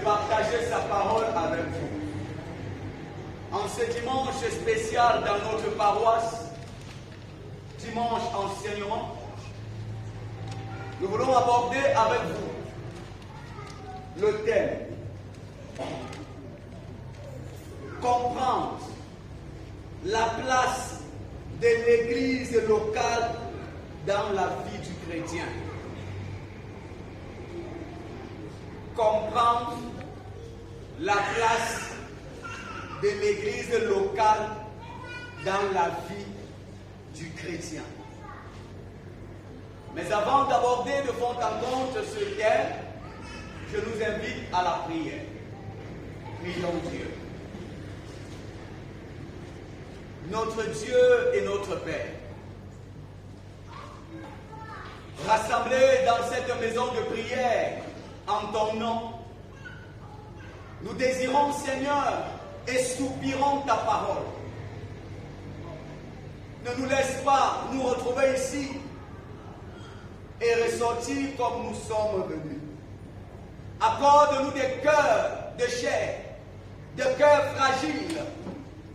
partager sa parole avec vous. En ce dimanche spécial dans notre paroisse, dimanche enseignement, nous voulons aborder avec vous le thème comprendre la place de l'église locale dans la vie du chrétien. Comprendre la place de l'église locale dans la vie du chrétien. Mais avant d'aborder de fond en comble ce thème, je nous invite à la prière. Prions Dieu. Notre Dieu et notre Père, rassemblés dans cette maison de prière en ton nom, nous désirons, Seigneur, et soupirons ta parole. Ne nous laisse pas nous retrouver ici et ressortir comme nous sommes venus. Accorde-nous des cœurs de chair, des cœurs fragiles,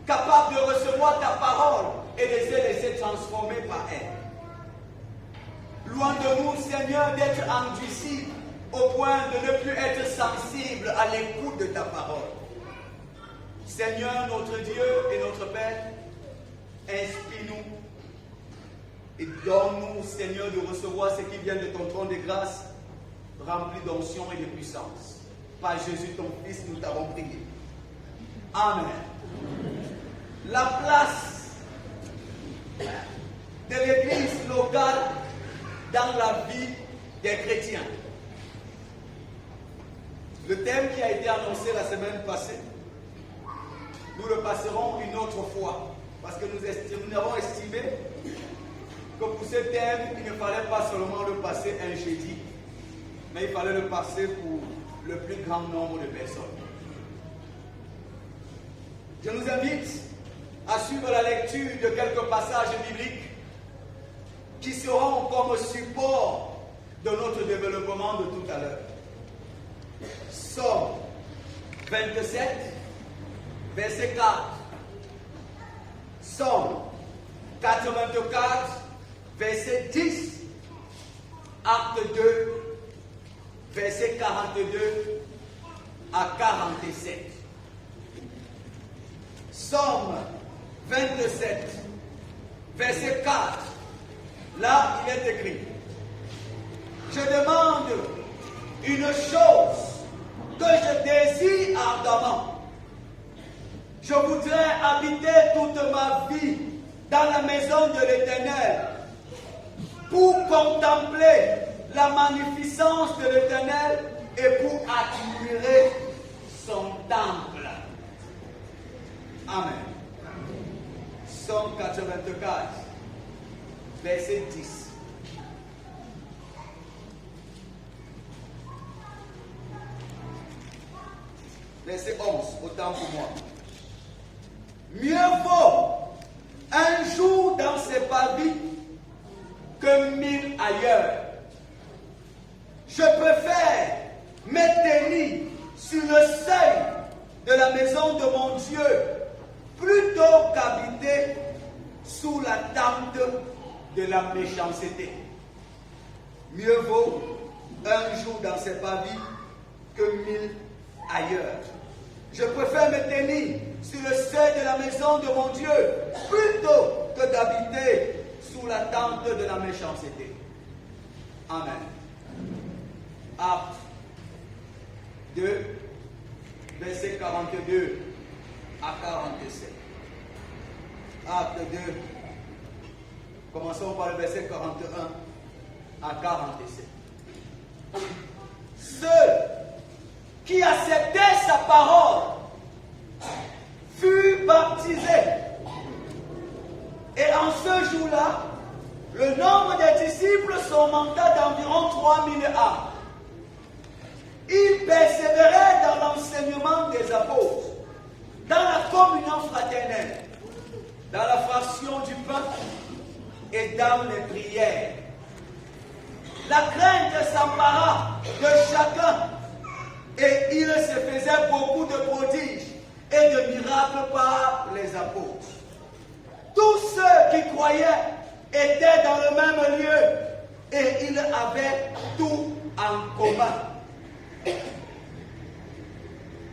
capables de recevoir ta parole et de se laisser transformer par elle. Loin de nous, Seigneur, d'être endurcis au point de ne plus être sensible à l'écoute de ta parole. Seigneur, notre Dieu et notre Père, inspire-nous et donne-nous, Seigneur, de recevoir ce qui vient de ton trône de grâce, rempli d'onction et de puissance. Par Jésus, ton Fils, nous t'avons prié. Amen. La place de l'église locale dans la vie des chrétiens. Le thème qui a été annoncé la semaine passée, nous le passerons une autre fois, parce que nous avons estimé que pour ce thème, il ne fallait pas seulement le passer un jeudi, mais il fallait le passer pour le plus grand nombre de personnes. Je nous invite à suivre la lecture de quelques passages bibliques qui seront comme support de notre développement de tout à l'heure. Psaume 27, verset 4. Psaume 84, verset 10. Acte 2, verset 42 à 47. Psaume 27, verset 4. Là, il est écrit: je demande une chose que je désire ardemment. Je voudrais habiter toute ma vie dans la maison de l'Éternel pour contempler la magnificence de l'Éternel et pour admirer son temple. Amen. Psaume 84, verset 10. Verset 11, autant pour moi. Mieux vaut un jour dans ses pavis que 1000 ailleurs. Je préfère me tenir sur le seuil de la maison de mon Dieu plutôt qu'habiter sous la tente de la méchanceté. Mieux vaut un jour dans ses pavis que 1000 ailleurs. Je préfère me tenir sur le seuil de la maison de mon Dieu plutôt que d'habiter sous la tente de la méchanceté. Amen. Acte 2, verset 42 à 47. Acte 2, commençons par le verset 41 à 47. Ceux qui acceptaient sa parole furent baptisés. Et en ce jour-là, le nombre des disciples s'augmenta d'environ 3000 âmes. Ils persévéraient dans l'enseignement des apôtres, dans la communion fraternelle, dans la fraction du pain et dans les prières. La crainte s'empara de chacun Et il se faisait beaucoup de prodiges et de miracles par les apôtres. Tous ceux qui croyaient étaient dans le même lieu et ils avaient tout en commun.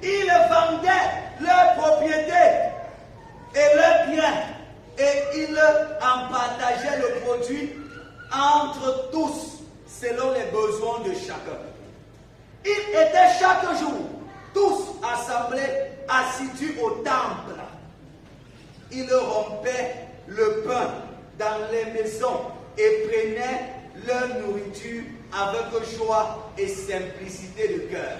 Ils vendaient leurs propriétés et leurs biens et ils en partageaient le produit entre tous selon les besoins de chacun. Ils étaient chaque jour tous assemblés, assidus au temple. Ils rompaient le pain dans les maisons et prenaient leur nourriture avec joie et simplicité de cœur,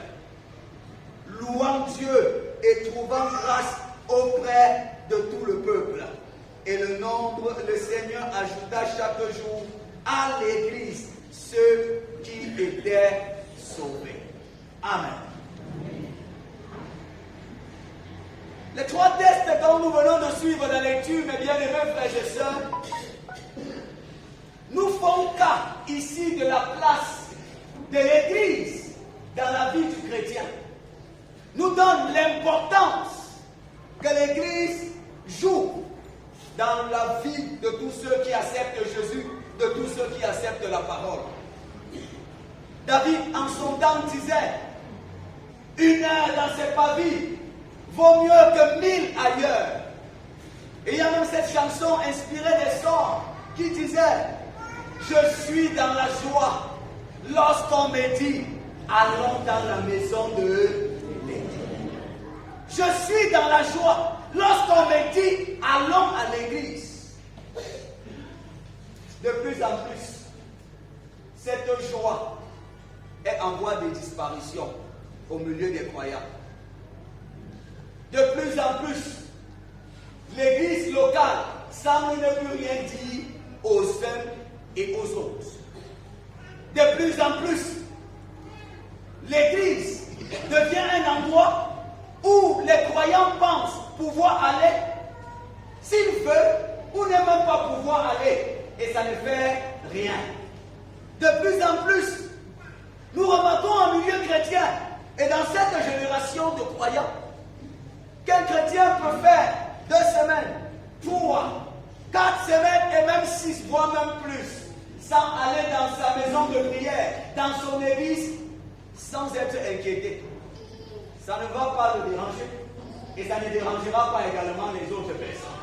louant Dieu et trouvant grâce auprès de tout le peuple. Et le Seigneur ajouta chaque jour à l'Église ceux qui étaient sauvés. Amen. Les trois textes que nous venons de suivre dans la lecture, mes bien-aimés frères et sœurs, nous font cas ici de la place de l'Église dans la vie du chrétien. Nous donne l'importance que l'Église joue dans la vie de tous ceux qui acceptent Jésus, de tous ceux qui acceptent la parole. David, en son temps, disait, une heure dans ses pavis vaut mieux que 1000 ailleurs. Et il y a même cette chanson inspirée des sorts qui disait, je suis dans la joie lorsqu'on me dit, allons dans la maison de l'Éternel. Je suis dans la joie lorsqu'on me dit, allons à l'église. De plus en plus, cette joie est en voie de disparition au milieu des croyants. De plus en plus, l'église locale semble ne plus rien dire aux uns et aux autres. De plus en plus, l'église devient un endroit où les croyants pensent pouvoir aller s'ils veulent ou ne même pas pouvoir aller et ça ne fait rien. De plus en plus, nous remarquons en milieu chrétien et dans cette génération de croyants qu'un chrétien peut faire 2 semaines, 3, 4 semaines et même 6, voire même plus, sans aller dans sa maison de prière, dans son église, sans être inquiété. Ça ne va pas le déranger et ça ne dérangera pas également les autres personnes.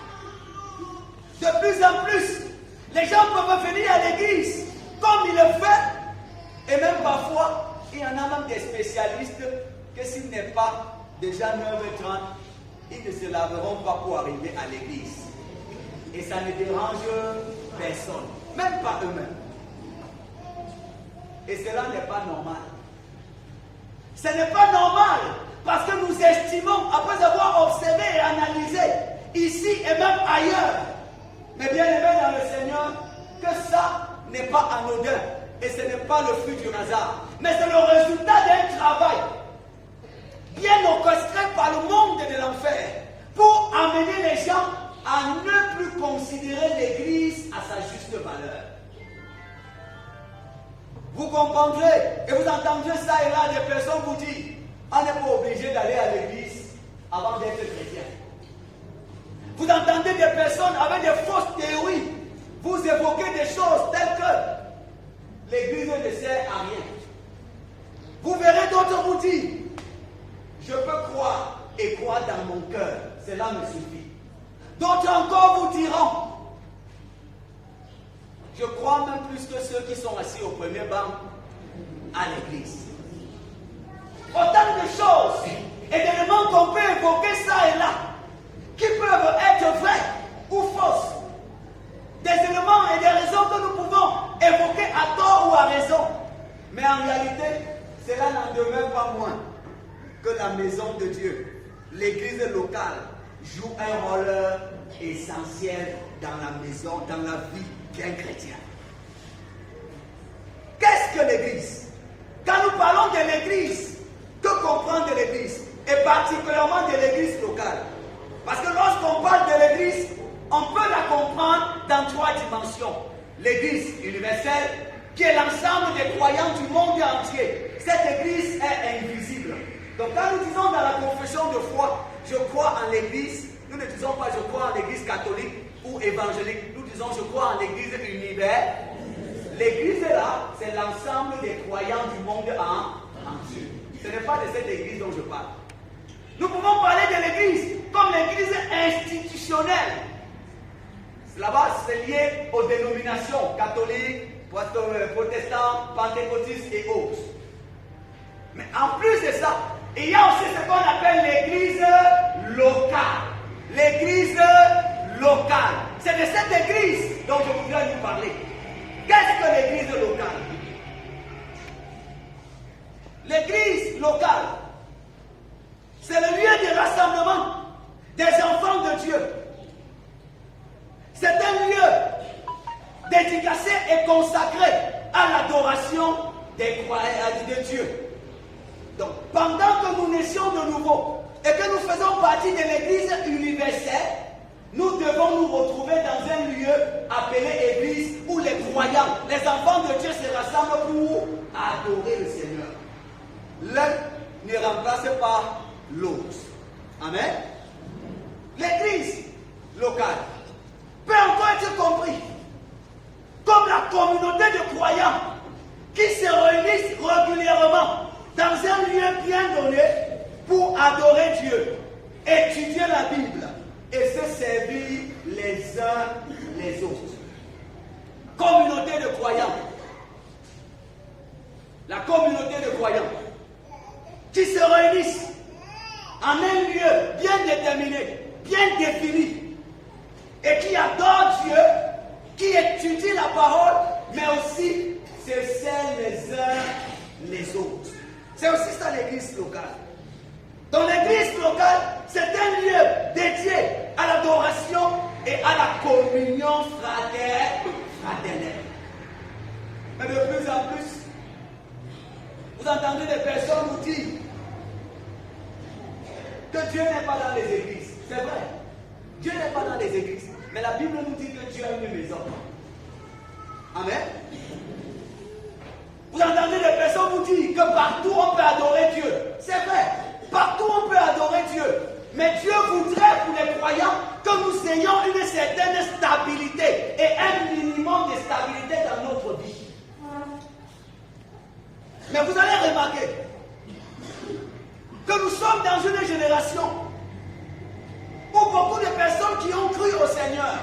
De plus en plus, les gens peuvent venir à l'église comme il le fait et même parfois, il y en a même des spécialistes que s'il n'est pas déjà 9h30, ils ne se laveront pas pour arriver à l'église. Et ça ne dérange personne, même pas eux-mêmes. Et cela n'est pas normal. Ce n'est pas normal parce que nous estimons, après avoir observé et analysé, ici et même ailleurs, mais bien aimé dans le Seigneur, que ça n'est pas anodin et ce n'est pas le fruit du hasard, mais c'est le résultat d'un travail bien orchestré par le monde de l'enfer pour amener les gens à ne plus considérer l'Église à sa juste valeur. Vous comprendrez et vous entendrez ça et là des personnes vous dire, on n'est pas obligé d'aller à l'église avant d'être chrétien. Vous entendez des personnes avec des fausses théories, vous évoquez des choses telles que l'église ne sert à rien. Vous verrez d'autres vous dire, je peux croire et croire dans mon cœur, cela me suffit. D'autres encore vous diront, je crois même plus que ceux qui sont assis au premier banc à l'église. Autant de choses et d'éléments qu'on peut évoquer ça et là, qui peuvent être vrais ou fausses. Des éléments et des raisons que nous pouvons évoquer à tort ou à raison. Mais en réalité, cela n'en demeure pas moins que la maison de Dieu, l'église locale, joue un rôle essentiel dans la maison, dans la vie d'un chrétien. Qu'est-ce que l'église? Quand nous parlons de l'église, que comprendre de l'église? Et particulièrement de l'église locale. Parce que lorsqu'on parle de l'église, on peut la comprendre dans 3 dimensions. L'église universelle, qui est l'ensemble des croyants du monde entier. Cette église est invisible. Donc quand nous disons dans la confession de foi, je crois en l'église, nous ne disons pas je crois en l'église catholique ou évangélique, nous disons je crois en l'église universelle. L'église là, c'est l'ensemble des croyants du monde entier. Ce n'est pas de cette église dont je parle. Nous pouvons parler de l'église comme l'église institutionnelle. Là-bas, c'est lié aux dénominations catholiques, protestants, pentecôtistes et autres. Mais en plus de ça, il y a aussi ce qu'on appelle l'église locale. L'église locale. C'est de cette église dont je voudrais vous parler. Qu'est-ce que l'église locale? L'église locale, c'est le lieu de rassemblement des enfants de Dieu. C'est un lieu dédicacé et consacré à l'adoration des croyants de Dieu. Donc, pendant que nous naissions de nouveau et que nous faisons partie de l'Église universelle, nous devons nous retrouver dans un lieu appelé Église où les croyants, les enfants de Dieu se rassemblent pour adorer le Seigneur. L'un ne remplace pas l'autre. Amen. L'église locale peut encore être compris comme la communauté de croyants qui se réunissent régulièrement dans un lieu bien donné pour adorer Dieu, étudier la Bible et se servir les uns les autres. Communauté de croyants. La communauté de croyants qui se réunissent en un lieu bien déterminé, bien défini, et qui adorent Dieu, qui étudient la parole, mais aussi se servent les uns les autres. C'est aussi ça l'église locale. Dans l'église locale, c'est un lieu dédié à l'adoration et à la communion fraternelle. Mais de plus en plus, vous entendez des personnes vous dire que Dieu n'est pas dans les églises. C'est vrai. Dieu n'est pas dans les églises. Mais la Bible nous dit que Dieu a une maison. Amen. Vous entendez des personnes vous dire que partout on peut adorer Dieu. C'est vrai. Partout on peut adorer Dieu. Mais Dieu voudrait pour les croyants que nous ayons une certaine stabilité et un minimum de stabilité dans notre vie. Mais vous allez remarquer que nous sommes dans une génération où beaucoup de personnes qui ont cru au Seigneur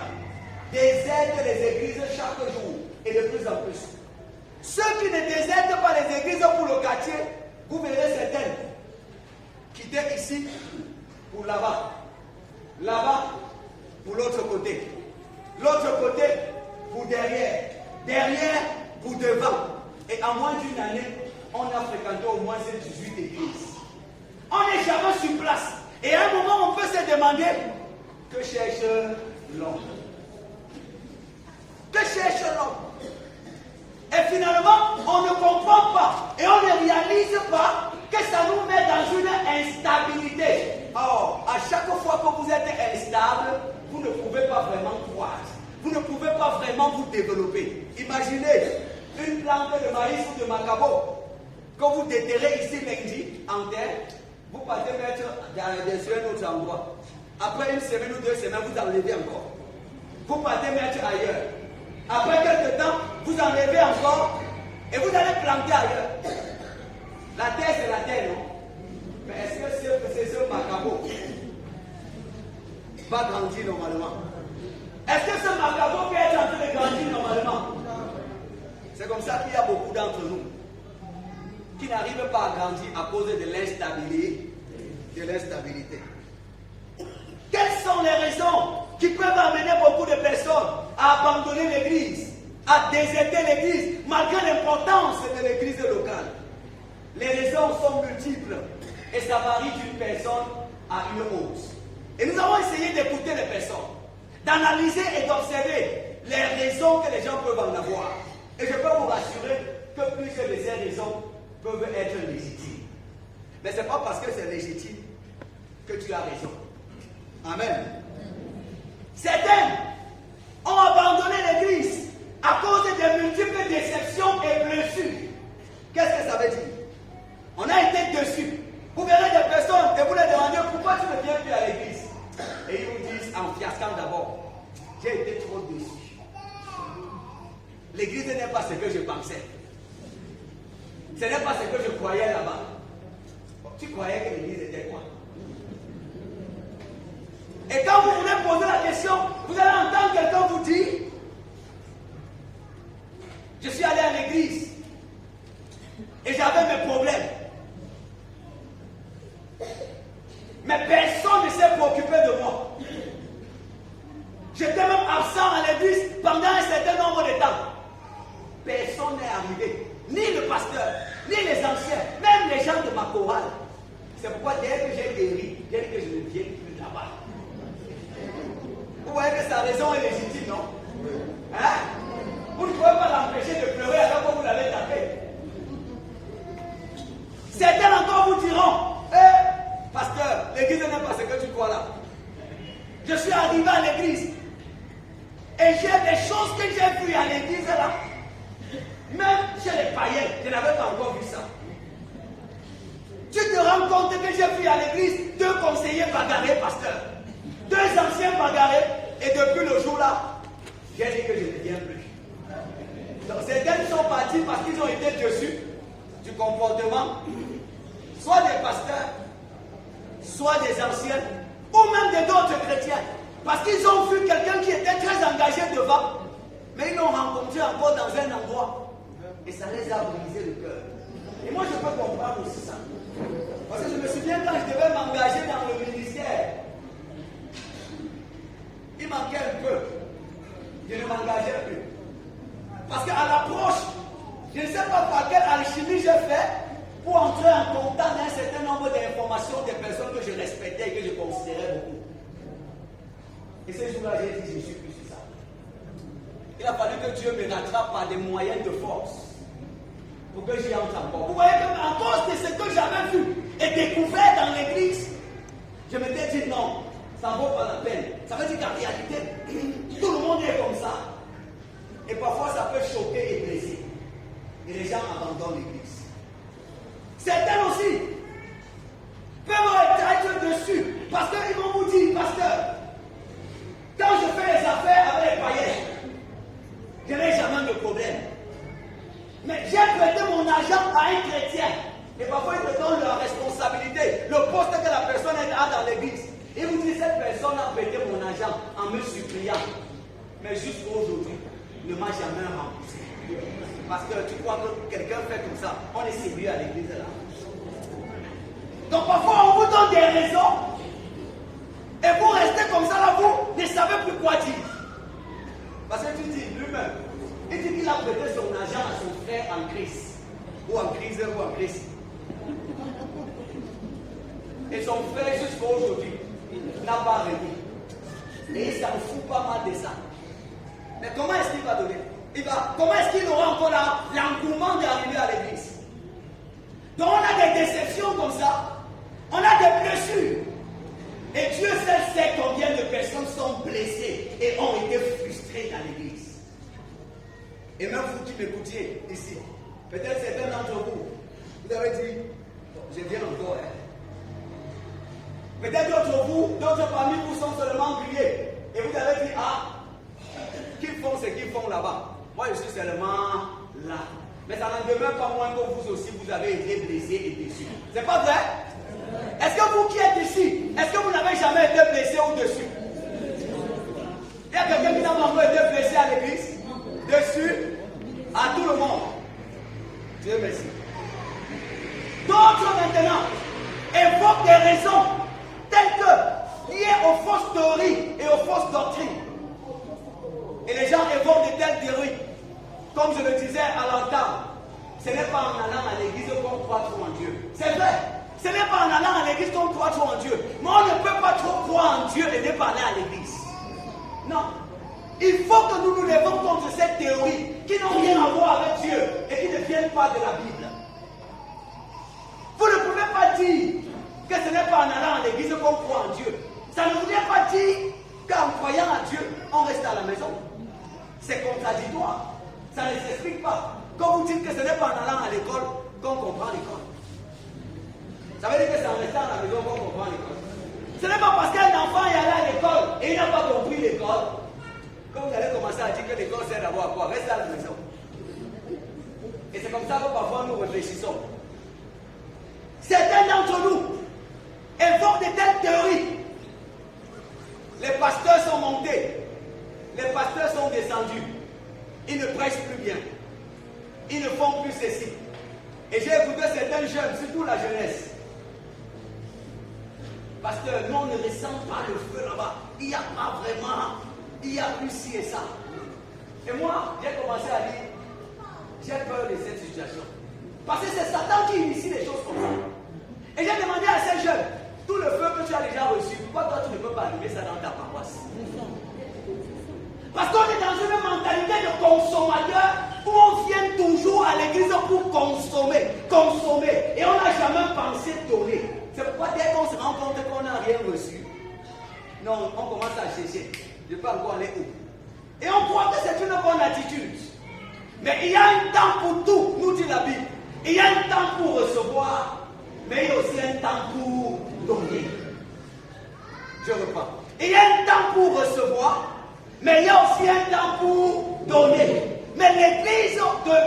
désertent les églises chaque jour et de plus en plus. Ceux qui ne désertent pas les églises pour le quartier, vous verrez certaines quitter ici pour là-bas, là-bas pour l'autre côté, l'autre côté pour derrière, derrière pour devant. Et en moins d'une année, on a fréquenté au moins ces 18 églises. On n'est jamais sur place. Et à un moment, on peut se demander que cherche l'homme. Que cherche l'homme? Et finalement, on ne comprend pas et on ne réalise pas que ça nous met dans une instabilité. Or, à chaque fois que vous êtes instable, vous ne pouvez pas vraiment croître. Vous ne pouvez pas vraiment vous développer. Imaginez une plante de maïs ou de macabo que vous déterrez ici lundi en terre. Vous partez mettre sur un autre endroit. Après une semaine ou 2 semaines, vous enlevez encore. Vous partez mettre ailleurs. Après quelques temps, vous enlevez encore et vous allez planter ailleurs. La terre, c'est la terre, non? Mais est-ce que c'est ce macabo va grandir normalement? Est-ce que ce macabo peut être en train de grandir normalement? C'est comme ça qu'il y a beaucoup d'entre nous qui n'arrivent pas à grandir à cause de l'instabilité. Quelles sont les raisons qui peuvent amener beaucoup de personnes à abandonner l'église, à déserter l'église, malgré l'importance de l'église locale? Les raisons sont multiples et ça varie d'une personne à une autre. Et nous avons essayé d'écouter les personnes, d'analyser et d'observer les raisons que les gens peuvent en avoir. Et je peux vous rassurer que plusieurs de ces raisons peuvent être légitimes. Mais ce n'est pas parce que c'est légitime que tu as raison. Amen. Certains ont abandonné l'église à cause de multiples déceptions et blessures. Qu'est-ce que ça veut dire? On a été dessus. Vous verrez cascade d'abord. J'ai été trop déçu. L'église n'est pas ce que je pensais. Ce n'est pas ce que je croyais là-bas. Tu croyais que l'église était quoi? Et quand vous voulez poser la question, vous allez entendre quelqu'un vous dire, je suis allé à l'église et j'avais mes problèmes. Mais personne ne s'est préoccupé de moi. J'étais même absent à l'église pendant un certain nombre de temps. Personne n'est arrivé. Ni le pasteur, ni les anciens, même les gens de ma chorale. C'est pourquoi dès que j'ai guéri, j'ai dit que je ne viens plus là-bas. Vous voyez que sa raison est légitime, non? Hein? Vous ne pouvez pas l'empêcher de pleurer alors que vous l'avez tapé. Certains encore vous diront, pasteur, l'église n'est pas ce que tu crois là. Je suis arrivé à l'église et j'ai des choses que j'ai vues à l'église là. Même chez les païens, je n'avais pas encore vu ça. Tu te rends compte que j'ai vu à l'église 2 conseillers bagarrés, pasteur. 2 anciens bagarrés. Et depuis le jour là, j'ai dit que je ne viens plus. Donc certains sont partis parce qu'ils ont été déçus du comportement, soit des pasteurs, soit des anciens, ou même d'autres chrétiens. Parce qu'ils ont vu quelqu'un qui était très engagé devant, mais ils l'ont rencontré encore dans un endroit. Et ça les a brisé le cœur. Et moi, je peux comprendre aussi ça. Parce que je me souviens quand je devais m'engager dans le ministère, il manquait un peu. Je ne m'engageais plus. Parce qu'à l'approche, je ne sais pas par quelle alchimie j'ai fait pour entrer en contact d'un certain nombre d'informations des personnes que je respectais et que je considérais beaucoup. Et ce jour-là, j'ai dit, je ne suis plus sur ça. Il a fallu que Dieu me rattrape par des moyens de force pour que j'y entre encore. Vous voyez qu'à cause de ce que j'avais vu et découvert dans l'église, je m'étais dit non, ça ne vaut pas la peine. Ça veut dire qu'en réalité, tout le monde est comme ça. Et parfois, ça peut choquer et blesser. Et les gens abandonnent l'église. Certains aussi peuvent être dessus parce qu'ils vont vous dire, pasteur, quand je fais les affaires avec les païens, je n'ai jamais de problème. Mais j'ai prêté mon argent à un chrétien. Et parfois, il me donne la responsabilité, le poste que la personne a dans l'église. Et vous dites, cette personne a prêté mon argent en me suppliant. Mais jusqu'à aujourd'hui, ne m'a jamais remboursé. Parce que tu crois que quelqu'un fait comme ça, on est sérieux à l'église là. Donc parfois, on vous donne des raisons. Et vous restez comme ça là, vous ne savez plus quoi dire. Parce que tu dis lui-même, il dit qu'il a prêté son argent à son frère en crise. Ou en crise ou en crise. Et son frère jusqu'à aujourd'hui n'a pas remis. Et il s'en fout pas mal de ça. Mais comment est-ce qu'il va donner? Comment est-ce qu'il aura encore l'engouement d'arriver à l'église? Donc on a des déceptions comme ça. On a des blessures. Et Dieu seul sait combien de personnes sont blessées et ont été frustrées dans l'église. Et même vous qui m'écoutiez ici, peut-être certains d'entre vous, vous avez dit, je viens encore. Peut-être d'autres parmi vous sont seulement grillés. Et vous avez dit, qu'ils font ce qu'ils font là-bas. Moi, je suis seulement là. Mais ça n'en demeure pas moins que vous aussi, vous avez été blessés et déçus. C'est pas vrai? Est-ce que vous qui êtes ici, est-ce que vous n'avez jamais été blessé ou déçu? Il y a quelqu'un qui n'a pas encore été blessé à l'église? Déçu? À tout le monde. Dieu merci. D'autres maintenant évoquent des raisons telles que liées aux fausses théories et aux fausses doctrines. Et les gens évoquent de telles théories. Comme je le disais à l'entame, ce n'est pas en allant à l'église qu'on croit trop en Dieu. C'est vrai. Ce n'est pas en allant à l'église qu'on croit trop en Dieu. Mais on ne peut pas trop croire en Dieu et ne pas aller à l'église. Non. Il faut que nous nous levons contre cette théorie qui n'ont rien à voir avec Dieu et qui ne viennent pas de la Bible. Vous ne pouvez pas dire que ce n'est pas en allant à l'église qu'on croit en Dieu. Ça ne voulait pas dire qu'en croyant à Dieu, on reste à la maison. C'est contradictoire. Ça ne s'explique pas. Quand vous dites que ce n'est pas en allant à l'école qu'on comprend l'école. Ça veut dire que c'est en restant à la maison qu'on comprend l'école. Ce n'est pas parce qu'un enfant est allé à l'école et il n'a pas compris l'école, quand vous allez commencer à dire que l'école sert à voir quoi, restez à la maison. Et c'est comme ça que parfois nous réfléchissons. Certains d'entre nous évoquent de telles théories. Les pasteurs sont montés, les pasteurs sont descendus, ils ne prêchent plus bien, ils ne font plus ceci. Et j'ai écouté certains jeunes, surtout la jeunesse. Pasteur, nous on ne ressent pas le feu là-bas. Il n'y a pas vraiment, il y a plus ci et ça. Et moi, j'ai commencé à dire, j'ai peur de cette situation. Parce que c'est Satan qui initie les choses comme ça. Et j'ai demandé à ces jeunes, tout le feu que tu as déjà reçu, pourquoi toi tu ne peux pas allumer ça dans ta paroisse? Parce qu'on est dans une mentalité de consommateur où on vient toujours à l'église pour consommer, consommer. Et on n'a jamais pensé donner. C'est pourquoi dès qu'on se rend compte qu'on n'a rien reçu, non, on commence à chercher. Je ne peux pas encore aller où. Et on croit que c'est une bonne attitude. Mais il y a un temps pour tout, nous dit la Bible. Il y a un temps pour recevoir, mais il y a aussi un temps pour donner. Je reprends. Il y a un temps pour recevoir, mais il y a aussi un temps pour donner. Mais l'église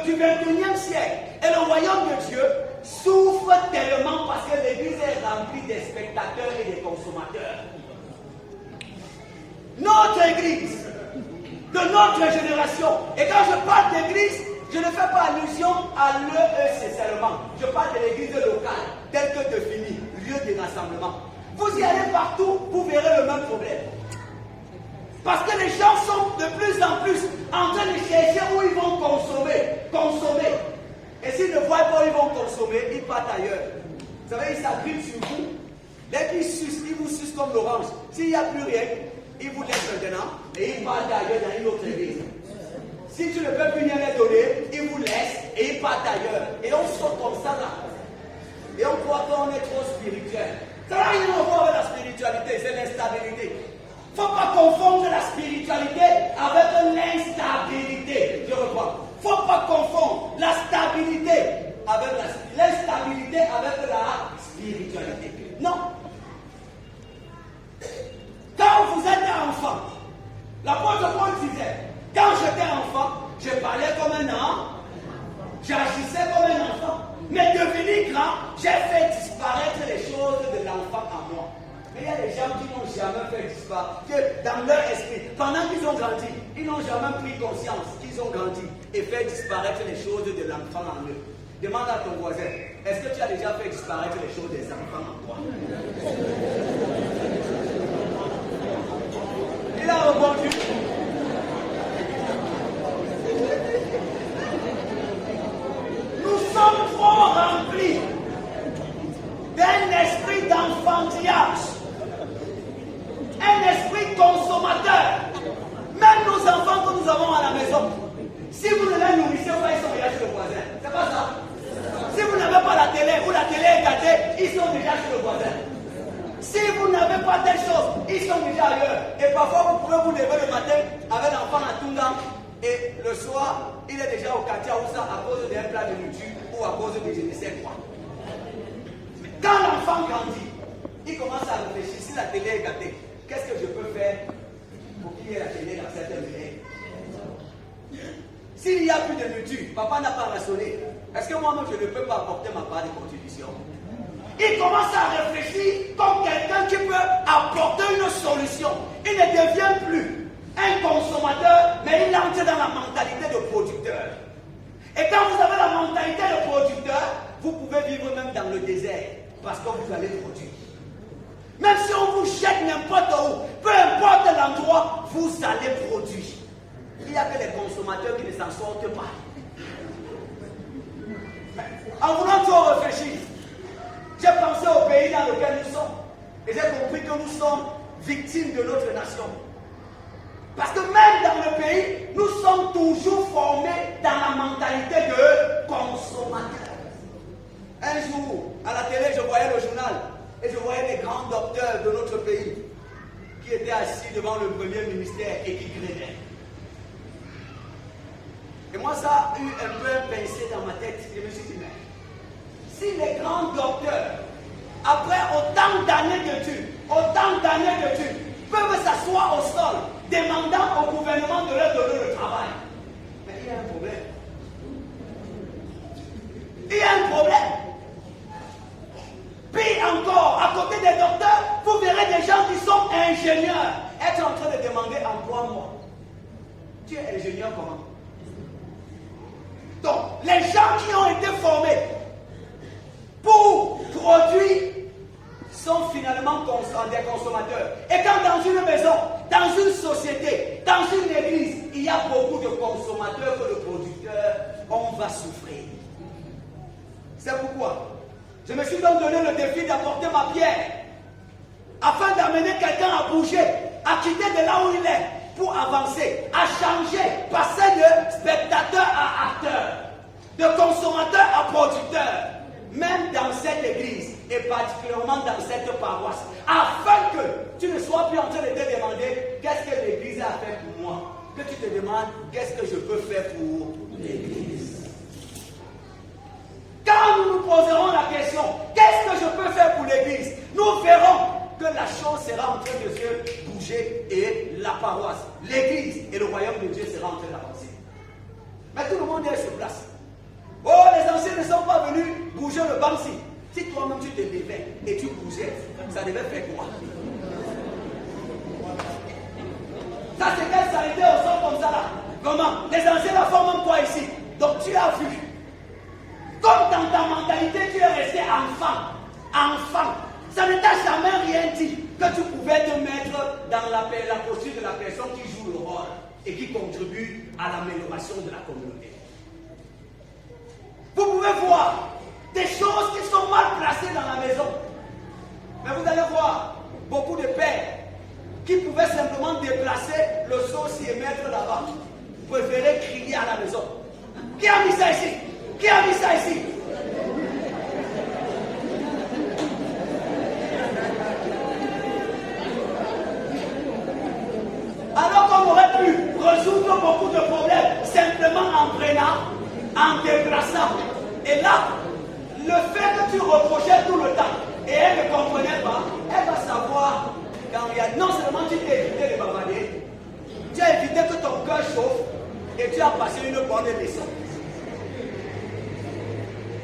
du 21e siècle et le royaume de Dieu souffre tellement parce que l'église est remplie des spectateurs et des consommateurs. Notre église, de notre génération, et quand je parle d'église, je ne fais pas allusion à l'EEC seulement. Je parle de l'église locale, telle que définie, lieu de rassemblement. Vous y allez partout, vous verrez le même problème. Parce que les gens sont de plus en plus en train de chercher où ils vont consommer, consommer. Et s'ils ne voient pas où ils vont consommer, ils partent ailleurs. Vous savez, ils s'agrippent sur vous. Dès qu'ils sucent, ils vous sucent comme l'orange. S'il n'y a plus rien, ils vous laissent maintenant et ils partent ailleurs dans une autre église. Si tu ne peux plus rien les donner, ils vous laissent et ils partent ailleurs. Et on sort comme ça là. Et on croit qu'on est trop spirituel. Ça n'a rien à voir avec la spiritualité, c'est l'instabilité. Il ne faut pas confondre la spiritualité avec l'instabilité. Je reprends. Il ne faut pas confondre la stabilité avec l'instabilité avec la spiritualité. Non. Quand vous êtes enfant, l'apôtre Paul disait, quand j'étais enfant, je parlais comme un enfant, j'agissais comme un enfant, mais devenu grand, j'ai fait disparaître les choses de l'enfant en moi. Mais il y a des gens qui n'ont jamais fait disparaître, que dans leur esprit, pendant qu'ils ont grandi, ils n'ont jamais pris conscience qu'ils ont grandi et fait disparaître les choses de l'enfant en eux. Demande à ton voisin, est-ce que tu as déjà fait disparaître les choses des enfants en toi? Il a répondu. Nous sommes trop remplis d'un esprit d'enfantillage, un esprit consommateur. Même nos enfants que nous avons à la maison, si vous ne les nourrissez pas, ils sont déjà chez le voisin. C'est pas ça? Si vous n'avez pas la télé ou la télé est gâtée, ils sont déjà chez le voisin. Si vous n'avez pas telle chose, ils sont déjà ailleurs. Et parfois, vous pouvez vous lever le matin avec l'enfant à Tunga et le soir, il est déjà au quartier Aoussa à cause d'un plat de nourriture ou à cause de je ne sais quoi. Mais quand l'enfant grandit, il commence à réfléchir. Si la télé est gâtée, qu'est-ce que je peux faire pour qu'il y ait la télé dans cette année? S'il n'y a plus de nourriture, papa n'a pas rationné. Est-ce que moi-même je ne peux pas apporter ma part de contribution? Il commence à réfléchir comme quelqu'un qui peut apporter une solution. Il ne devient plus un consommateur, mais il entre dans la mentalité de producteur. Et quand vous avez la mentalité de producteur, vous pouvez vivre même dans le désert, parce que vous allez produire. Même si on vous jette n'importe où, peu importe l'endroit, vous allez produire. Il n'y a que les consommateurs qui ne s'en sortent pas. En voulant trop réfléchir, j'ai pensé au pays dans lequel nous sommes. Et j'ai compris que nous sommes victimes de notre nation. Parce que même dans le pays, nous sommes toujours formés dans la mentalité de consommateurs. Un jour, à la télé, je voyais le journal et je voyais les grands docteurs de notre pays qui étaient assis devant le premier ministère et qui grénaient. Et moi, ça a eu un peu un pincé dans ma tête. Je me suis dit, mais si les grands docteurs, après autant d'années d'études, peuvent s'asseoir au sol demandant au gouvernement de leur donner le travail. Mais il y a un problème. Il y a un problème. Puis encore, à côté des docteurs, vous verrez des gens qui sont ingénieurs être en train de demander emploi-moi. Tu es ingénieur comment? Donc, les gens qui ont été formés pour produire sont finalement des consommateurs. Et quand dans une maison, dans une société, dans une église, il y a beaucoup de consommateurs que de producteurs, on va souffrir. C'est pourquoi je me suis donc donné le défi d'apporter ma pierre afin d'amener quelqu'un à bouger, à quitter de là où il est pour avancer, à changer, passer de spectateur à acteur, de consommateur à producteur, même dans cette église et particulièrement dans cette paroisse, afin que tu ne sois plus en train de te demander qu'est-ce que l'église a fait pour moi, que tu te demandes qu'est-ce que je peux faire pour l'église. Quand nous nous poserons la question, qu'est-ce que je peux faire pour l'église, nous verrons que la chose sera en train de se bouger et la paroisse, l'église et le royaume de Dieu sera en train d'avancer. Mais tout le monde est sur place. Oh, les anciens ne sont pas venus bouger le banc-ci. Si toi-même tu te levais et tu bougeais, ça devait faire quoi? Ça c'est qu'elle s'arrêtait au sol comme ça là. Comment? Les anciens la font même quoi ici? Donc tu as vu. Comme dans ta mentalité, tu es resté enfant. Enfant. Ça ne t'a jamais rien dit que tu pouvais te mettre dans la posture de la personne qui joue le rôle et qui contribue à l'amélioration de la communauté. Vous pouvez voir des choses qui sont mal placées dans la maison. Mais vous allez voir beaucoup de pères qui pouvaient simplement déplacer le sauce et mettre là-bas. Vous préférez crier à la maison. Qui a mis ça ici? Qui a mis ça ici? Alors qu'on aurait pu résoudre beaucoup de problèmes simplement en prenant, en déplaçant. Et là, le fait que tu reprochais tout le temps et elle ne comprenait pas, elle va savoir qu'en réalité, non seulement tu t'es évité de bavarder, tu as évité que ton cœur chauffe et tu as passé une bonne leçon.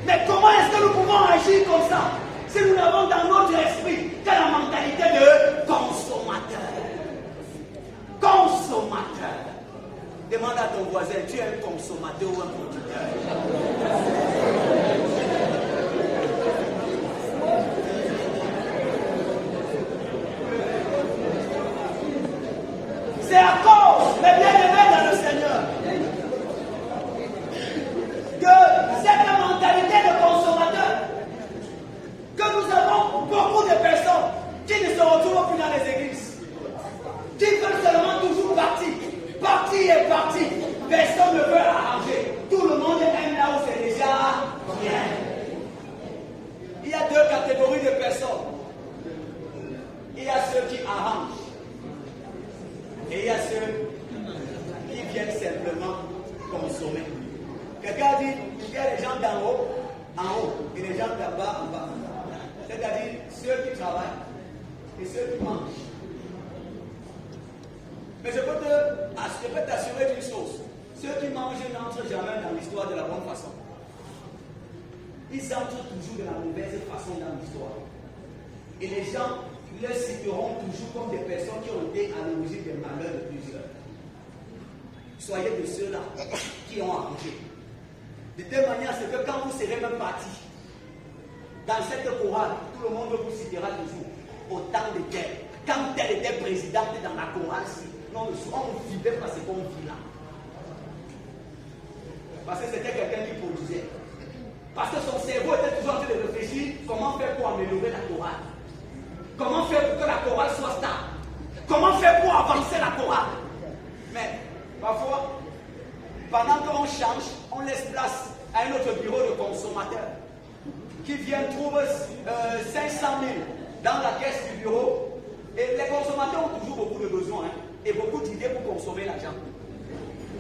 Mais comment est-ce que nous pouvons agir comme ça si nous n'avons dans notre esprit que la mentalité de consommateur? Consommateur. Demande à ton voisin, tu es un consommateur ou un producteur? C'est à cause, mes bien-aimés dans le Seigneur, que cette mentalité de consommateur, que nous avons beaucoup de personnes qui ne se retrouvent plus dans les églises, qui veulent seulement toujours partir. Parti et parti. Personne ne veut arranger. Tout le monde aime là où c'est déjà bien. Il y a deux catégories de personnes. Il y a ceux qui arrangent. Et il y a ceux qui viennent simplement consommer. Quelqu'un dit, il y a les gens d'en haut, et les gens d'en bas, en bas. C'est-à-dire ceux qui travaillent et ceux qui mangent. Mais je peux t'assurer d'une chose. Ceux qui mangent n'entrent jamais dans l'histoire de la bonne façon. Ils entrent toujours de la mauvaise façon dans l'histoire. Et les gens les citeront toujours comme des personnes qui ont été à l'origine des malheurs de plusieurs. Soyez de ceux-là qui ont arrangé. De telle manière que quand vous serez même parti dans cette chorale, tout le monde vous citera toujours au temps de guerre. Quand elle était présidente dans la chorale-ci, non, on ne vivait pas ce qu'on vit là. Parce que c'était quelqu'un qui produisait. Parce que son cerveau était toujours en train de réfléchir comment faire pour améliorer la chorale. Comment faire pour que la chorale soit stable. Comment faire pour avancer la chorale. Mais parfois, pendant qu'on change, on laisse place à un autre bureau de consommateurs qui viennent trouver 500 000 dans la caisse du bureau. Et les consommateurs ont toujours beaucoup de besoins et beaucoup d'idées pour consommer l'argent.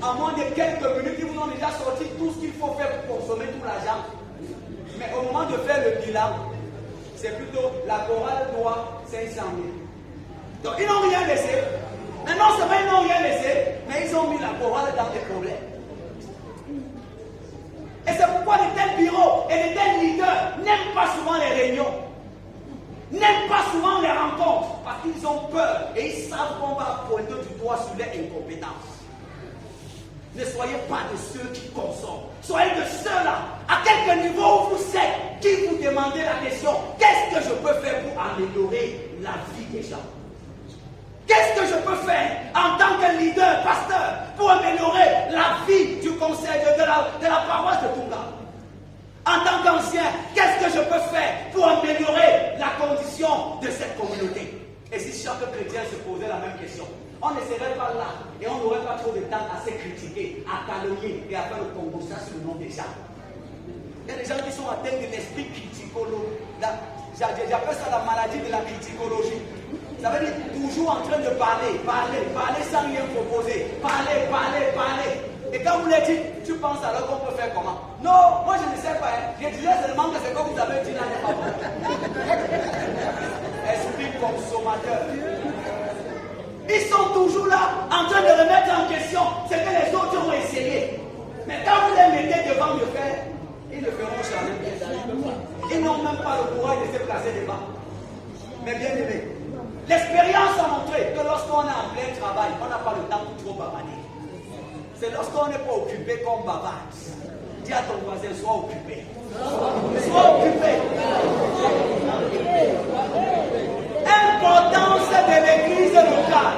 En moins de quelques minutes, ils vous ont déjà sorti tout ce qu'il faut faire pour consommer tout l'argent. Mais au moment de faire le bilan, c'est plutôt la chorale doit 500 000. Donc ils n'ont rien laissé. Mais non seulement ils n'ont rien laissé, mais ils ont mis la chorale dans des problèmes. Et c'est pourquoi les tels bureaux et les tels leaders n'aiment pas souvent les réunions, n'aiment pas souvent les rencontres, parce qu'ils ont peur et ils savent qu'on va pointer du doigt sur leur incompétence. Ne soyez pas de ceux qui consomment. Soyez de ceux-là, à quelque niveau vous êtes, qui vous demandez la question, qu'est-ce que je peux faire pour améliorer la vie des gens? Qu'est-ce que je peux faire en tant que leader, pasteur, pour améliorer la vie du conseil de la paroisse de Tunga? En tant qu'ancien, qu'est-ce que je peux faire pour améliorer la condition de cette communauté? Et si chaque chrétien se posait la même question, on ne serait pas là et on n'aurait pas trop de temps à se critiquer, à calomnier et à faire le combo ça sur le nom des gens. Il y a des gens qui sont atteints de l'esprit criticologie. J'appelle ça la maladie de la criticologie. Ça veut dire toujours en train de parler sans rien proposer. Parler. Et quand vous les dites, tu penses alors qu'on peut faire comment? Non, moi je ne sais pas. Je disais seulement que c'est comme vous avez dit là n'est pas bon. Esprit consommateur. Ils sont toujours là en train de remettre en question ce que les autres ont essayé. Mais quand vous les mettez devant le faire, ils ne feront jamais. Ils n'ont même pas le courage de se placer devant. Mais bien aimé, l'expérience a montré que lorsqu'on est en plein travail, on n'a pas le temps pour trop bavarder. C'est lorsqu'on n'est pas occupé qu'on bavarde. Dis à ton voisin, sois occupé. Sois occupé. Importance de l'église locale.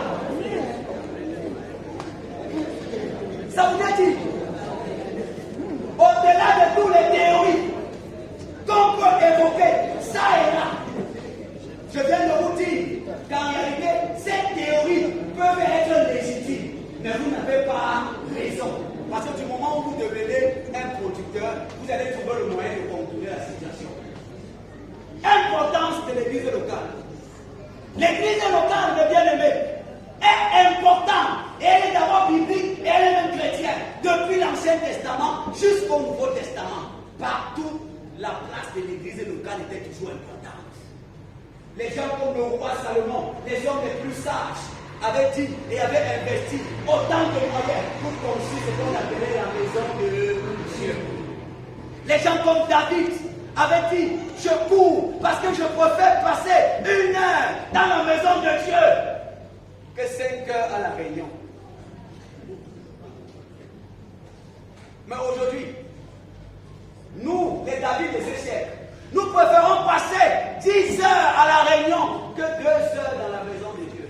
Ça vous dit, au-delà de toutes les théories qu'on peut évoquer, ça et là, je viens de vous dire qu'en réalité, ces théories peuvent être légitimes, mais vous n'avez pas raison. Parce que du moment où vous devenez un producteur, vous allez trouver le moyen de contrôler la situation. Importance de l'église locale. L'église locale, mes bien-aimés, est importante. Et elle est d'abord biblique et elle est même chrétienne. Depuis l'Ancien Testament jusqu'au Nouveau Testament. Partout, la place de l'église locale était toujours importante. Les gens comme le roi Salomon, les hommes les plus sages, avaient dit et avaient investi autant de moyens pour construire ce qu'on appelait la maison de Dieu. Les gens comme David avaient dit, je cours parce que je préfère passer 1 heure dans la maison de Dieu que 5 heures à la réunion. Mais aujourd'hui, nous, les David de ce siècle, nous préférons passer 10 heures à la réunion que 2 heures dans la maison de Dieu.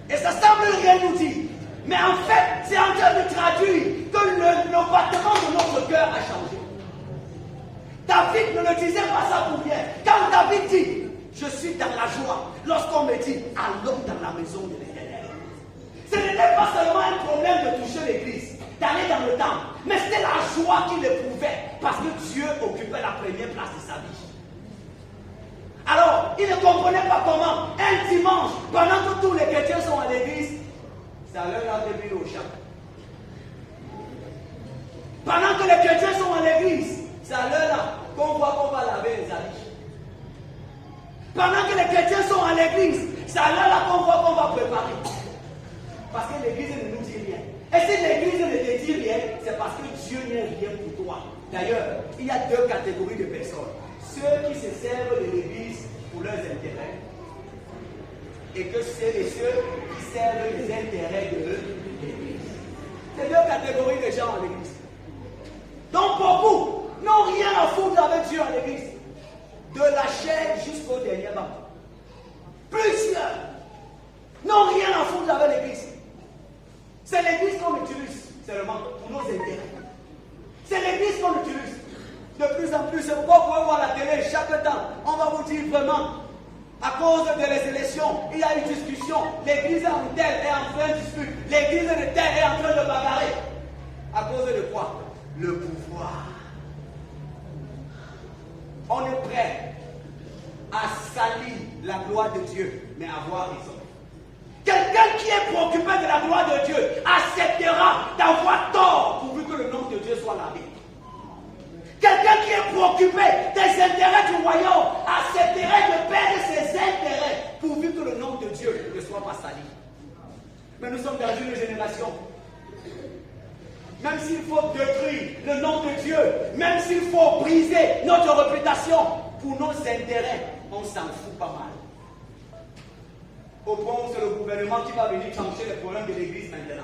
Et ça semble rien nous dire. Mais en fait, c'est en train de traduire que le battement de notre cœur a changé. David ne le disait pas ça pour rien. Quand David dit, je suis dans la joie, lorsqu'on me dit, allons dans la maison de l'Éternel. Ce n'était pas seulement un problème de toucher l'église, d'aller dans le temple, mais c'était la joie qu'il éprouvait, parce que Dieu occupait la première place de sa vie. Alors, il ne comprenait pas comment, un dimanche, pendant que tous les chrétiens sont à l'église, ça leur a débuté au champ. Pendant que les chrétiens sont à l'église, ça leur a qu'on voit qu'on va laver les habits. Pendant que les chrétiens sont à l'église, ça leur a qu'on voit qu'on va préparer. Parce que l'église ne nous dit rien. Et si l'église ne te dit rien, c'est parce que Dieu n'est rien pour toi. D'ailleurs, il y a 2 catégories de personnes. Ceux qui se servent de l'église pour leurs intérêts et ceux qui servent les intérêts de l'église. C'est 2 catégories de gens à l'église. Donc beaucoup n'ont rien à foutre avec Dieu à l'église. De la chair jusqu'au dernier banc. Plusieurs n'ont rien à foutre avec l'église. C'est l'église qu'on utilise seulement pour nos intérêts. C'est l'église qu'on utilise. De plus en plus, c'est pourquoi vous pouvez voir la télé chaque temps. On va vous dire vraiment, à cause de les élections, il y a une discussion. L'église en telle est en train de discuter. L'église de telle est en train de bagarrer. À cause de quoi? Le pouvoir. On est prêt à salir la gloire de Dieu, mais avoir raison. Quelqu'un qui est préoccupé de la gloire de Dieu acceptera d'avoir tort pourvu que le nom de Dieu soit lavé. Quelqu'un qui est préoccupé des intérêts du royaume accepterait de perdre ses intérêts pourvu prédication. Même s'il faut détruire le nom de Dieu, même s'il faut briser notre réputation pour nos intérêts, on s'en fout pas mal. Au point où c'est le gouvernement qui va venir trancher les problèmes de l'église maintenant.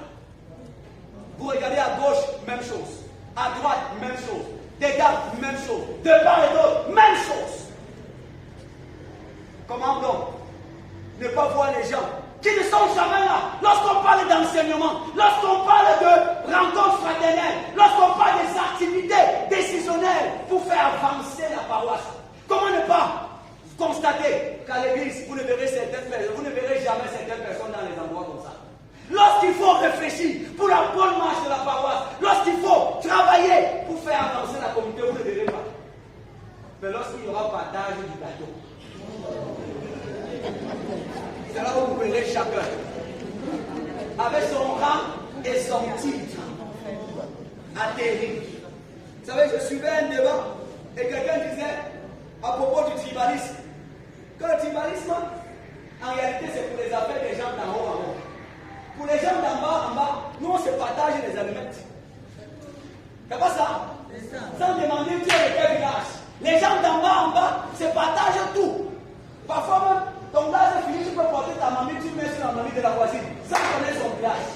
Vous regardez à gauche, même chose. À droite, même chose. Des gars, même chose. De part et d'autre, même chose. Comment donc ne pas voir les gens qui ne sont jamais là lorsqu'on parle d'enseignement, lorsqu'on parle de rencontres fraternelles, lorsqu'on parle des activités décisionnelles pour faire avancer la paroisse? Comment ne pas constater qu'à l'église, vous ne verrez jamais certaines personnes dans les endroits comme ça? Lorsqu'il faut réfléchir pour la bonne marche de la paroisse, lorsqu'il faut travailler pour faire avancer la communauté, vous ne verrez pas. Mais lorsqu'il y aura partage du gâteau, c'est là où vous verrez chacun, avec son rang et son titre, atterri. Vous savez, je suivais un débat et quelqu'un disait à propos du tribalisme que le tribalisme, en réalité, c'est pour les affaires des gens d'en haut en haut. Pour les gens d'en bas, nous on se partage les allumettes. C'est pas ça? Sans demander Dieu de quel village. Les gens d'en bas se partagent tout. Parfois même, ton gaz est fini, tu peux porter ta mamie, tu mets sur la mamie de la voisine, sans connaître son village.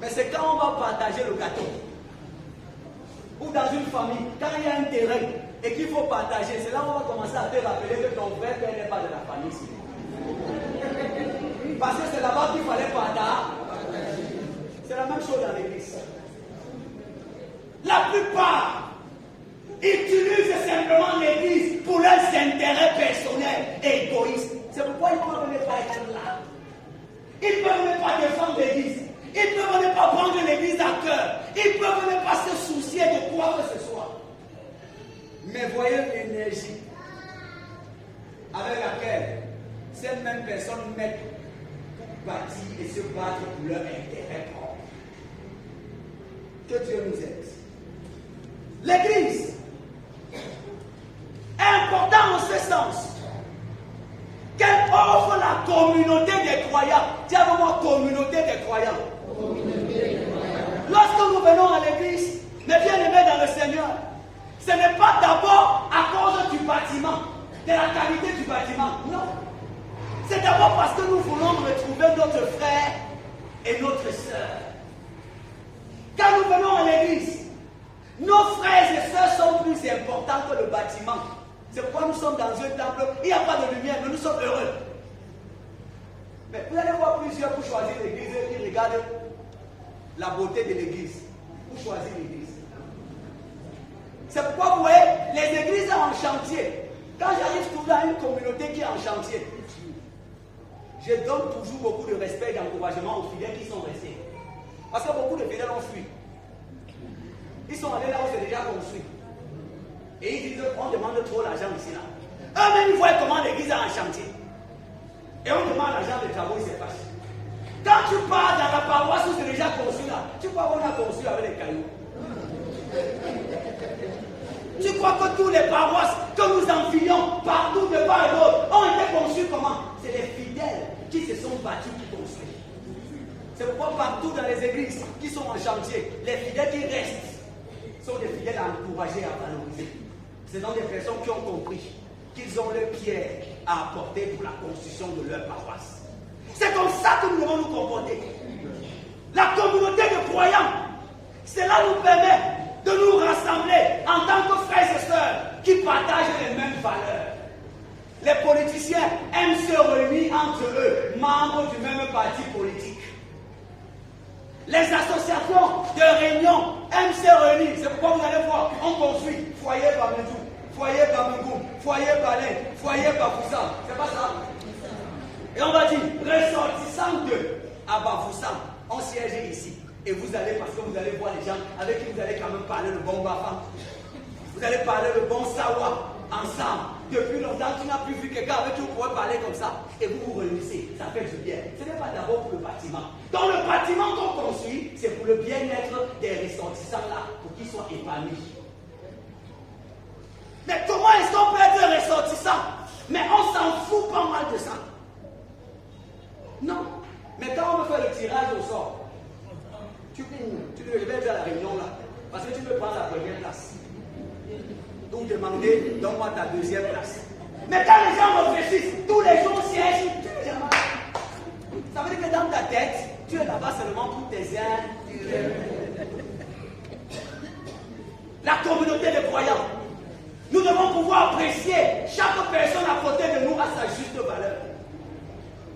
Mais c'est quand on va partager le gâteau. Ou dans une famille, quand il y a un terrain et qu'il faut partager, c'est là où on va commencer à te rappeler que ton frère n'est pas de la famille ici. Parce que c'est là-bas qu'il fallait partager. C'est la même chose dans l'église. La plupart utilisent simplement l'église pour leurs intérêts personnels et égoïstes. C'est pourquoi ils ne peuvent même pas être là. Ils ne peuvent même pas défendre l'église. Ils ne peuvent même pas prendre l'église à cœur. Ils ne peuvent même pas se soucier de quoi que ce soit. Mais voyez l'énergie avec laquelle ces mêmes personnes mettent pour bâtir et se battre pour leur intérêt propre. Que Dieu nous aide. L'église est importante en ce sens qu'elle offre la communauté des croyants. Dis avec moi, communauté des croyants. Lorsque nous venons à l'église, mes bien-aimés dans le Seigneur, ce n'est pas d'abord à cause du bâtiment, de la qualité du bâtiment, non. C'est d'abord parce que nous voulons retrouver notre frère et notre sœur. Quand nous venons à l'église, nos frères et sœurs sont plus importants que le bâtiment. C'est pourquoi nous sommes dans un temple, il n'y a pas de lumière, mais nous sommes heureux. Mais vous allez voir plusieurs pour choisir l'église qui regardent la beauté de l'église. Pour choisir l'église. C'est pourquoi vous voyez, les églises en chantier. Quand j'arrive toujours dans une communauté qui est en chantier, je donne toujours beaucoup de respect et d'encouragement aux fidèles qui sont restés. Parce que beaucoup de fidèles ont fui. Ils sont allés là où c'est déjà construit. Et ils disent on demande trop l'argent ici là. Eux-mêmes ils voient comment l'église est en chantier. Et on demande l'argent des travaux, ils se fâchent. Quand tu pars dans la paroisse où c'est déjà construit là, tu crois qu'on a construit avec les cailloux. Tu crois que tous les paroisses que nous enfilons partout de part et d'autre ont été conçues comment? C'est les fidèles qui se sont battus pour construire. C'est pourquoi partout dans les églises qui sont en chantier, les fidèles qui restent sont des fidèles à encourager, à valoriser. Ce sont des personnes qui ont compris qu'ils ont les pierres à apporter pour la construction de leur paroisse. C'est comme ça que nous devons nous comporter. La communauté de croyants, cela nous permet de nous rassembler en tant que frères et sœurs qui partagent les mêmes valeurs. Les politiciens aiment se réunir entre eux, membres du même parti politique. Les associations de réunion aiment se réunir. C'est pourquoi vous allez voir, on construit foyer Bamendou, foyer Bamengou, foyer Balin, foyer Bafoussam. C'est pas ça? Et on va dire, ressortissant de à Bafoussam, on siège ici. Et vous allez, parce que vous allez voir les gens avec qui vous allez quand même parler le bon Bafa. Vous allez parler le bon Sawa ensemble. Depuis longtemps, tu n'as plus vu quelqu'un avec qui vous pouvez parler comme ça. Et vous vous réunissez. Ça fait du bien. Ce n'est pas d'abord pour le bâtiment. Dans le bâtiment qu'on construit, c'est pour le bien-être des ressortissants là, pour qu'ils soient épanouis. Mais comment est-ce qu'on peut être ressortissant? Mais on s'en fout pas mal de ça. Non. Mais quand on veut faire le tirage au sort, ta deuxième place. Mais quand les gens réfléchissent, tous les jours siègent, tu es jamais. Ça veut dire que dans ta tête, tu es là-bas seulement pour tes intérêts. La communauté des croyants. Nous devons pouvoir apprécier chaque personne à côté de nous à sa juste valeur.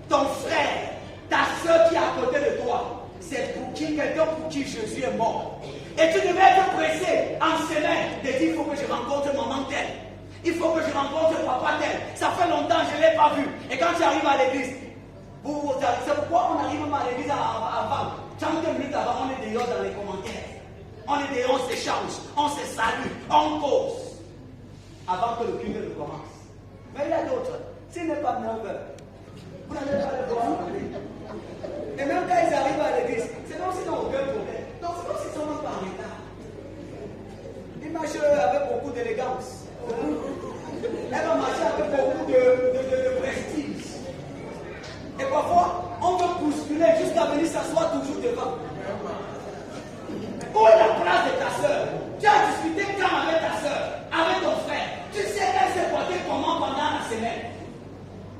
Ton frère, ta soeur qui est à côté de toi, c'est pour qui quelqu'un pour qui Jésus est mort. Et tu devais être pressé en semaine de dire il faut que je rencontre maman telle. Il faut que je rencontre papa tel. Ça fait longtemps que je ne l'ai pas vu. Et quand tu arrives à l'église, c'est pourquoi on arrive même à l'église avant. 30 minutes avant, on est dehors dans les commentaires. On est dehors, on s'échange, on se salue, on cause. Avant que le culte ne commence. Mais il y a d'autres. S'il n'est pas 9 heures, vous n'allez pas le voir. Et même quand ils arrivent à l'église, c'est comme s'ils n'ont aucun problème. Donc c'est comme s'ils sont même pas en retard. Ils marchent avec beaucoup d'élégance. Elle va marcher avec beaucoup de prestige. Et parfois, on veut bousculer jusqu'à venir s'asseoir toujours devant. Où est la place de ta soeur? Tu as discuté quand avec ta soeur, avec ton frère. Tu sais qu'elle s'est portée comment pendant la semaine.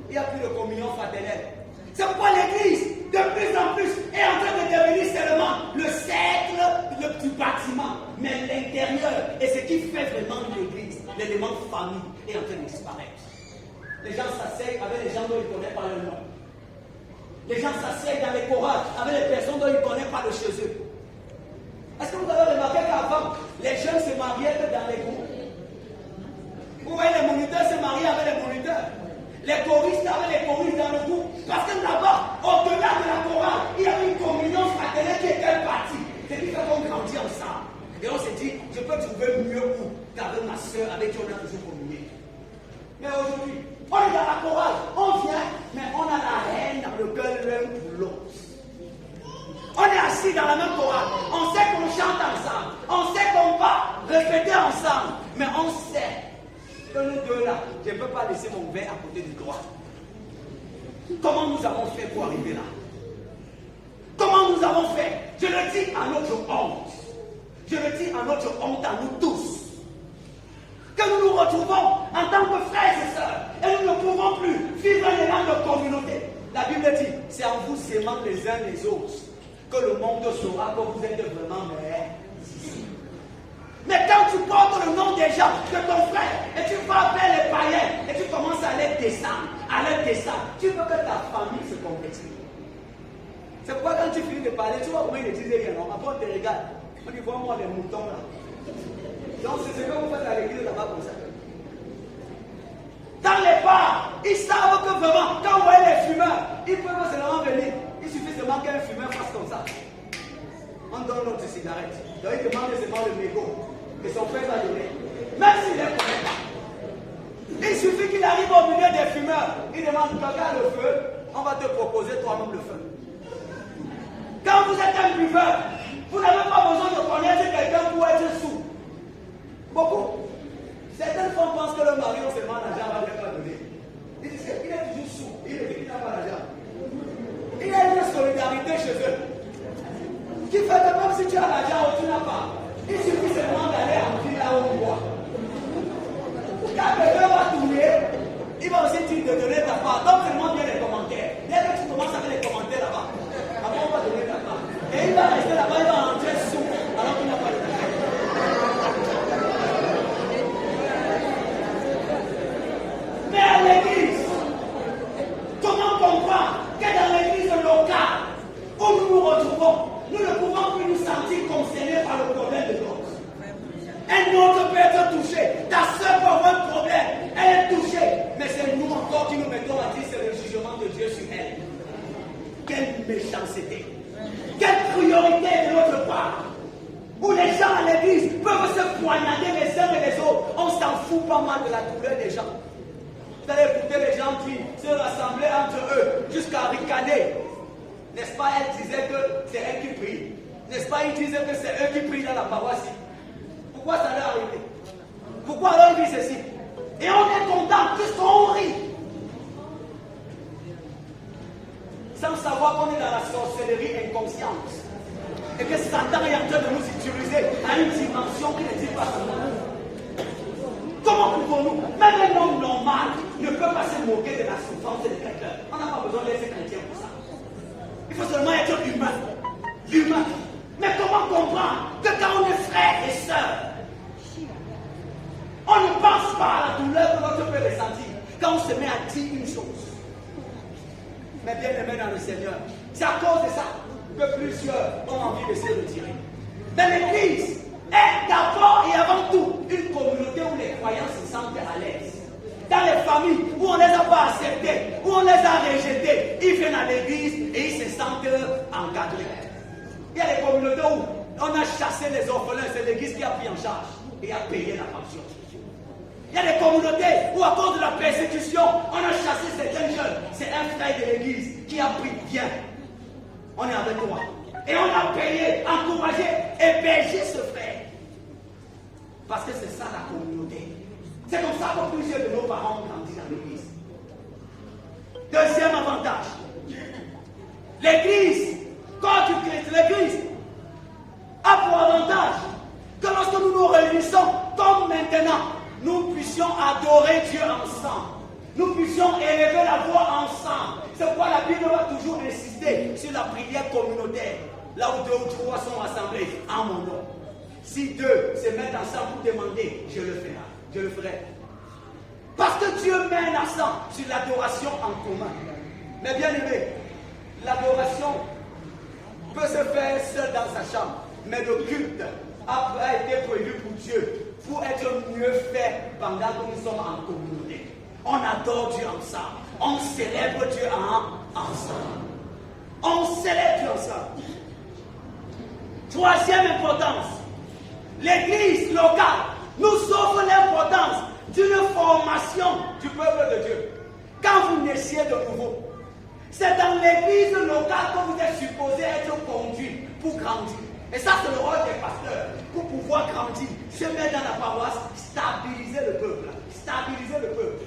Il n'y a plus de communion fraternelle. C'est pourquoi l'Église, de plus en plus, est en train de devenir seulement le cercle du bâtiment. Mais l'intérieur, et ce qui fait vraiment l'Église, l'élément famille, est en train de disparaître. Les gens s'asseyent avec les gens dont ils ne connaissent pas le nom. Les gens s'asseyent dans les chorales avec les personnes dont ils ne connaissent pas le chez eux. Est-ce que vous avez remarqué qu'avant, les jeunes se mariaient dans les groupes? Où les moniteurs se mariaient avec les moniteurs? Les choristes avec les choristes dans le groupe? Parce que là-bas, au-delà de la chorale, il y avait une communion fraternelle qui était partie. C'est qui fait qu'on grandit ensemble. Et on s'est dit, je peux trouver mieux où qu'avec ma soeur avec qui on a toujours communié. Mais aujourd'hui, on est dans la chorale, on vient, mais on a la haine dans le cœur l'un pour l'autre. On est assis dans la même chorale, on sait qu'on chante ensemble, on sait qu'on va répéter ensemble, mais on sait que nous deux là, je ne peux pas laisser mon verre à côté du droit. Comment nous avons fait pour arriver là? Comment nous avons fait? Je le dis à notre honte. Je le dis à notre honte, à nous tous. Que nous nous retrouvons en tant que frères et sœurs et nous ne pouvons plus vivre un élan de communauté. La Bible dit, c'est en vous s'aimant les uns les autres que le monde saura que vous êtes vraiment meilleurs. Mais quand tu portes le nom des gens, de ton frère, et tu vas vers les païens, et tu commences à les descendre, tu veux que ta famille se convertisse. C'est pourquoi quand tu finis de parler, tu vois comment ils ne disent rien, non? Après on te regarde, on dit, vois-moi les moutons là. Donc c'est ce que vous faites à l'église là-bas comme ça. Dans les bars, ils savent que vraiment, quand vous voyez les fumeurs, ils peuvent seulement venir. Il suffit seulement qu'un fumeur fasse comme ça. On donne notre cigarette. Donc il demande seulement le mégot. Et son frère va donner. Même s'il ne les connaît pas. Il suffit qu'il arrive au milieu des fumeurs. Il demande, regarde le feu, on va te proposer toi-même le feu. Quand vous êtes un buveur, vous n'avez pas besoin de connaître quelqu'un pour être sous. Beaucoup. Certaines femmes pensent que le mari a seulement l'argent, va ne pas donner. Ils disent qu'il est toujours sous. Il dit qu'il n'a pas l'argent. Il y a une solidarité chez eux. Qui fait que même si tu as l'argent ou tu n'as pas, il suffit seulement d'aller en ville là où on voit. Quand quelqu'un va tourner, il va aussi te donner ta part. Donc seulement bien les commentaires. Dès que tu commences avec les commentaires là-bas, après on va donner ta part. Et il va rester là-bas, il va rentrer sous, alors qu'il n'a pas de l'argent. Mais à l'église, comment comprendre que dans l'église locale où nous nous retrouvons, nous ne pouvons plus nous sentir concernés par le problème de l'autre. Un autre peut être touché. Ta soeur peut avoir un problème. Elle est touchée. Mais c'est nous encore qui nous mettons à dire c'est le jugement de Dieu sur elle. Quelle méchanceté. Quelle priorité de notre part. Où les gens à l'église peuvent se poignarder les uns et les autres. On s'en fout pas mal de la douleur des gens. Vous allez écouter les gens qui se rassemblaient entre eux jusqu'à ricaner. N'est-ce pas, elle disait que c'est elle qui prie. N'est-ce pas, ils disaient que c'est eux qui prient dans la paroisse. Pourquoi ça leur arrive? Pourquoi alors ils disent ceci? Et on est content, puisqu'on rit. Sans savoir qu'on est dans la sorcellerie inconsciente. Et que Satan est en train de nous utiliser à une dimension qui ne dit pas son nom. Comment pour nous. Même un homme normal ne peut pas se moquer de la souffrance de quelqu'un. On n'a pas besoin d'être chrétien pour ça. Il faut seulement être humain. Humain. Mais comment comprendre que quand on est frère et sœur, on ne pense pas à la douleur que l'autre peut ressentir quand on se met à dire une chose. Mais bien aimé dans le Seigneur, c'est à cause de ça que plusieurs ont envie de se retirer. Mais l'Église est d'abord et avant tout une communauté où les croyants se sentent à l'aise. Dans les familles où on ne les a pas acceptés, où on les a rejetés, ils viennent à l'église et ils se sentent encadrés. Il y a des communautés où on a chassé les orphelins, c'est l'église qui a pris en charge et a payé la pension. Il y a des communautés où à cause de la persécution, on a chassé certains jeunes, c'est un frère de l'église qui a pris bien. On est avec toi. Et on a payé, encouragé, hébergé ce frère. Parce que c'est ça la communauté. C'est comme ça que plusieurs de nos parents ont grandi dans l'église. Deuxième avantage. L'église, quand tu Christ, l'église a pour avantage que lorsque nous nous réunissons, comme maintenant, nous puissions adorer Dieu ensemble. Nous puissions élever la voix ensemble. C'est pourquoi la Bible va toujours insister sur la prière communautaire. Là où 2 ou 3 sont rassemblés en mon nom. Si 2 se mettent ensemble pour demander, je le ferai. Je le ferai. Parce que Dieu met un accent sur l'adoration en commun. Mais bien aimé, l'adoration peut se faire seul dans sa chambre. Mais le culte a été prévu pour Dieu, pour être mieux fait pendant que nous sommes en communauté. On adore Dieu ensemble. On célèbre Dieu ensemble. On célèbre Dieu ensemble. Troisième importance. L'église locale nous offre l'importance d'une formation du peuple de Dieu. Quand vous naissiez de nouveau, c'est dans l'église locale que vous êtes supposé être conduit pour grandir. Et ça, c'est le rôle des pasteurs. Pour pouvoir grandir, se mettre dans la paroisse, stabiliser le peuple. Stabiliser le peuple.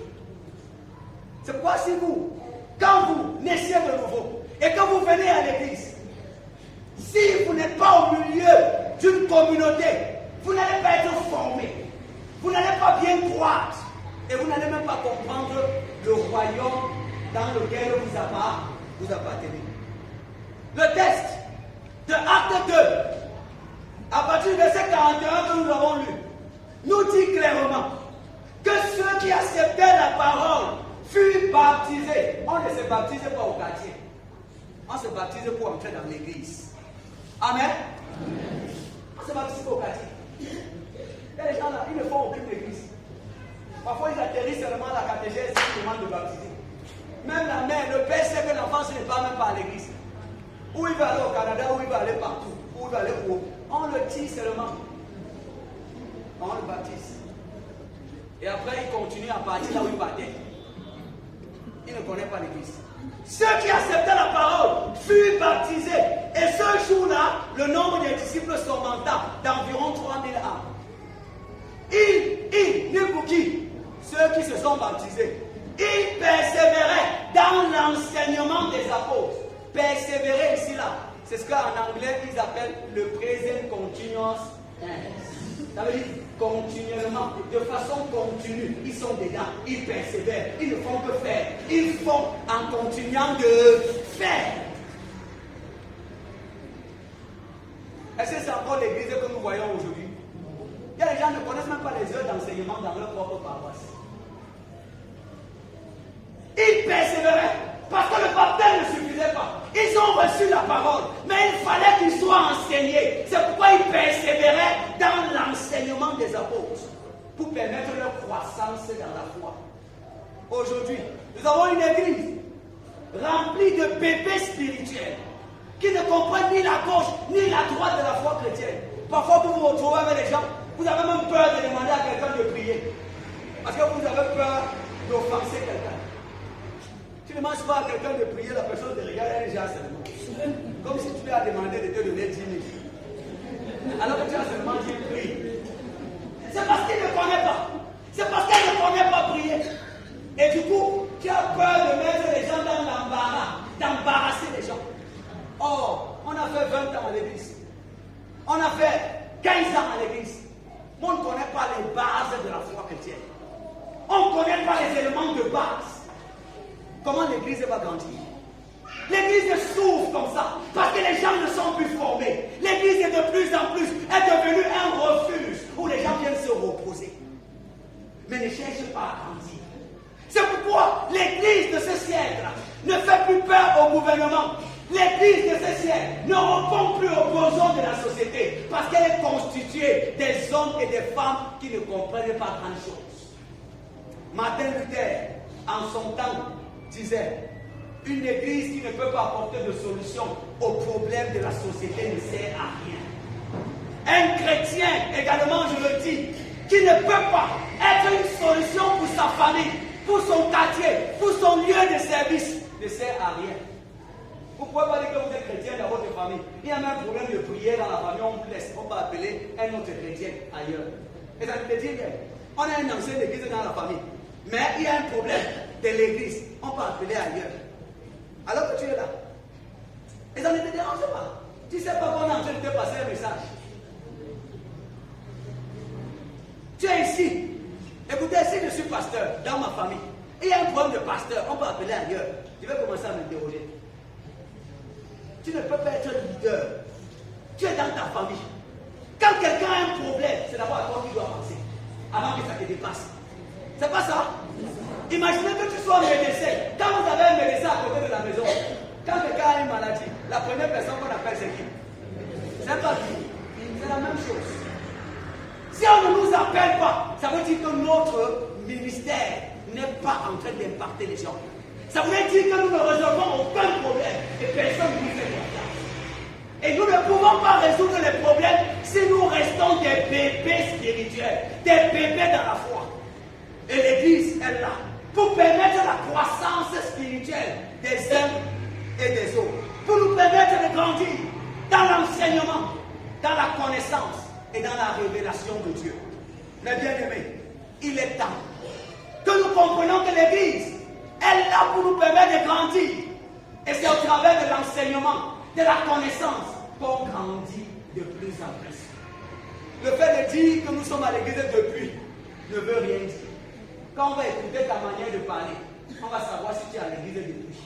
C'est pourquoi si vous, quand vous naissiez de nouveau, et que vous venez à l'église, si vous n'êtes pas au milieu d'une communauté, vous n'allez pas être formé. Vous n'allez pas bien croître. Et vous n'allez même pas comprendre le royaume dans lequel vous appartenez. Le texte de Acte 2, à partir du verset 41 que nous avons lu, nous dit clairement que ceux qui acceptaient la parole furent baptisés. On ne se baptisait pas au quartier. On se baptisait pour entrer dans l'église. Amen. On se baptise pas au quartier. Il y a des gens là, ils ne font aucune église. Parfois, ils atterrissent seulement à la catéchèse et ils demandent de baptiser. Même la mère, le père sait que l'enfant ne va même pas à l'église. Où il va aller au Canada, où il va aller partout, où il va aller où. On le tire seulement. On le baptise. Et après, il continue à partir là où il partait. Il ne connaît pas l'église. Ceux qui acceptaient la parole furent baptisés. Et ce jour-là, le nombre des disciples s'augmenta d'environ 3000 âmes. Ceux qui se sont baptisés, ils persévéraient dans l'enseignement des apôtres. Persévérer ici là, c'est ce qu'en anglais ils appellent le present continuous tense. Ça veut dire continuellement, de façon continue, ils sont dedans, ils persévèrent, ils ne font que faire, ils font en continuant de faire. Est-ce que c'est encore l'église que nous voyons aujourd'hui? Il y a des gens qui ne connaissent même pas les heures d'enseignement dans leur propre paroisse. Ils persévéraient parce que le baptême ne suffisait pas. Ils ont reçu la parole, mais il fallait qu'ils soient enseignés. C'est pourquoi ils persévéraient dans l'enseignement des apôtres pour permettre leur croissance dans la foi. Aujourd'hui, nous avons une église remplie de bébés spirituels qui ne comprennent ni la gauche ni la droite de la foi chrétienne. Parfois, vous vous retrouvez avec les gens, vous avez même peur de demander à quelqu'un de prier. Parce que vous avez peur d'offenser quelqu'un. Tu ne demandes pas à quelqu'un de prier, la personne te regarde, elle est déjà seulement. Comme si tu lui as demandé de te donner 10 000. Alors que tu as seulement dit prie. C'est parce qu'il ne connaît pas. C'est parce qu'elle ne connaît pas prier. Et du coup, tu as peur de mettre les gens dans l'embarras, d'embarrasser les gens. Or, on a fait 20 ans à l'église. On a fait 15 ans à l'église. On ne connaît pas les bases de la foi chrétienne. n'amène pas les éléments de base, comment l'église va grandir? L'église souffre comme ça, parce que les gens ne sont plus formés. L'église est de plus en plus, est devenue un refuge où les gens viennent se reposer. Mais ne cherche pas à grandir. C'est pourquoi l'église de ce siècle ne fait plus peur au gouvernement. L'église de ce siècle ne répond plus aux besoins de la société, parce qu'elle est constituée des hommes et des femmes qui ne comprennent pas grand chose. Martin Luther, en son temps, disait: une église qui ne peut pas apporter de solution aux problèmes de la société ne sert à rien. Un chrétien, également je le dis, qui ne peut pas être une solution pour sa famille, pour son quartier, pour son lieu de service, ne sert à rien. Vous ne pouvez pas dire que vous êtes chrétien dans votre famille. Il y a même un problème de prière dans la famille, on vous laisse, on va appeler un autre chrétien ailleurs. Et ça ne veut dire rien. On a un ancien d'église dans la famille, mais il y a un problème de l'église, on peut appeler ailleurs. Alors que tu es là. Et ça ne te dérange pas. Tu ne sais pas qu'on est en train de te passer un message. Tu es ici. Écoutez, si je suis pasteur dans ma famille, et il y a un problème de pasteur, on peut appeler ailleurs. Tu vas commencer à m'interroger. Tu ne peux pas être leader. Tu es dans ta famille. Quand quelqu'un a un problème, c'est d'abord à toi qui dois penser, avant que ça te dépasse. C'est pas ça? Imaginez que tu sois médecin. Quand vous avez un médecin à côté de la maison, quand quelqu'un a une maladie, la première personne qu'on appelle c'est qui? C'est pas qui. C'est la même chose. Si on ne nous appelle pas, ça veut dire que notre ministère n'est pas en train d'impacter les gens. Ça veut dire que nous ne résolvons aucun problème et personne ne nous fait confiance. Et nous ne pouvons pas résoudre les problèmes si nous restons des bébés spirituels, des bébés dans la foi. Et l'église est là pour permettre la croissance spirituelle des uns et des autres, pour nous permettre de grandir dans l'enseignement, dans la connaissance et dans la révélation de Dieu. Mes bien-aimés, il est temps que nous comprenions que l'église est là pour nous permettre de grandir. Et c'est au travers de l'enseignement, de la connaissance, qu'on grandit de plus en plus. Le fait de dire que nous sommes à l'église depuis ne veut rien dire. Quand on va écouter ta manière de parler, on va savoir si tu es à l'église depuis.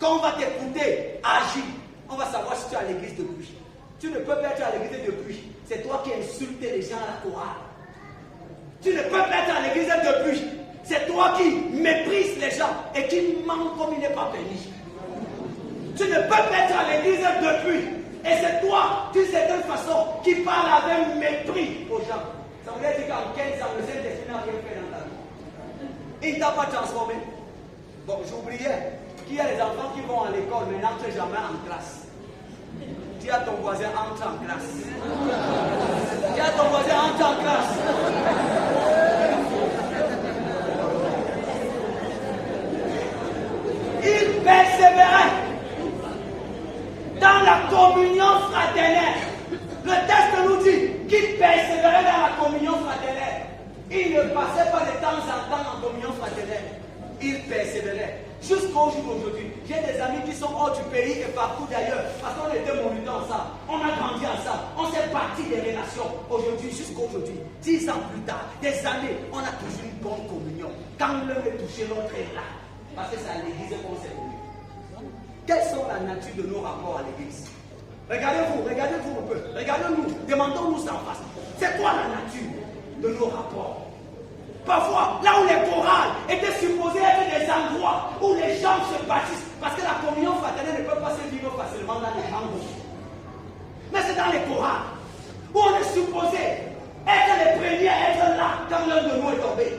Quand on va t'écouter agir, on va savoir si tu es à l'église depuis. Tu ne peux pas être à l'église depuis. C'est toi qui insultes les gens à la chorale. Tu ne peux pas être à l'église depuis. C'est toi qui méprises les gens et qui ment comme il n'est pas permis. Tu ne peux pas être à l'église depuis. Et c'est toi, d'une certaine façon, qui parle avec mépris aux gens. Ça veut dire qu'en 15 ans, le Saint-Esprit n'a rien fait dans ta vie. Il ne t'a pas transformé. Bon, j'oubliais qu'il y a des enfants qui vont à l'école mais n'entrent jamais en classe. Dis à ton voisin, entre en classe. Dis à ton voisin, entre en classe. Il persévérait dans la communion fraternelle. Le texte nous dit qu'il persévérait dans la communion fraternelle. Il ne passait pas de temps en temps en communion fraternelle. Il persévérait. Jusqu'au jour d'aujourd'hui, j'ai des amis qui sont hors du pays et partout d'ailleurs, parce qu'on était moniteurs ensemble, on a grandi ensemble, on s'est bâti des relations. Aujourd'hui, jusqu'aujourd'hui, 10 ans plus tard, des années, on a toujours une bonne communion. Quand l'un est touché, l'autre est là. Parce que c'est à l'église qu'on s'est connus. Quelles sont la nature de nos rapports à l'église? Regardez-vous un peu, regardez-nous, demandons-nous ça en face. C'est quoi la nature de nos rapports? Parfois, là où les chorales étaient supposés être des endroits où les gens se bâtissent, parce que la communion fraternelle ne peut pas se vivre facilement dans les grands groupes. Mais c'est dans les chorales où on est supposé être les premiers à être là quand l'un de nous est tombé.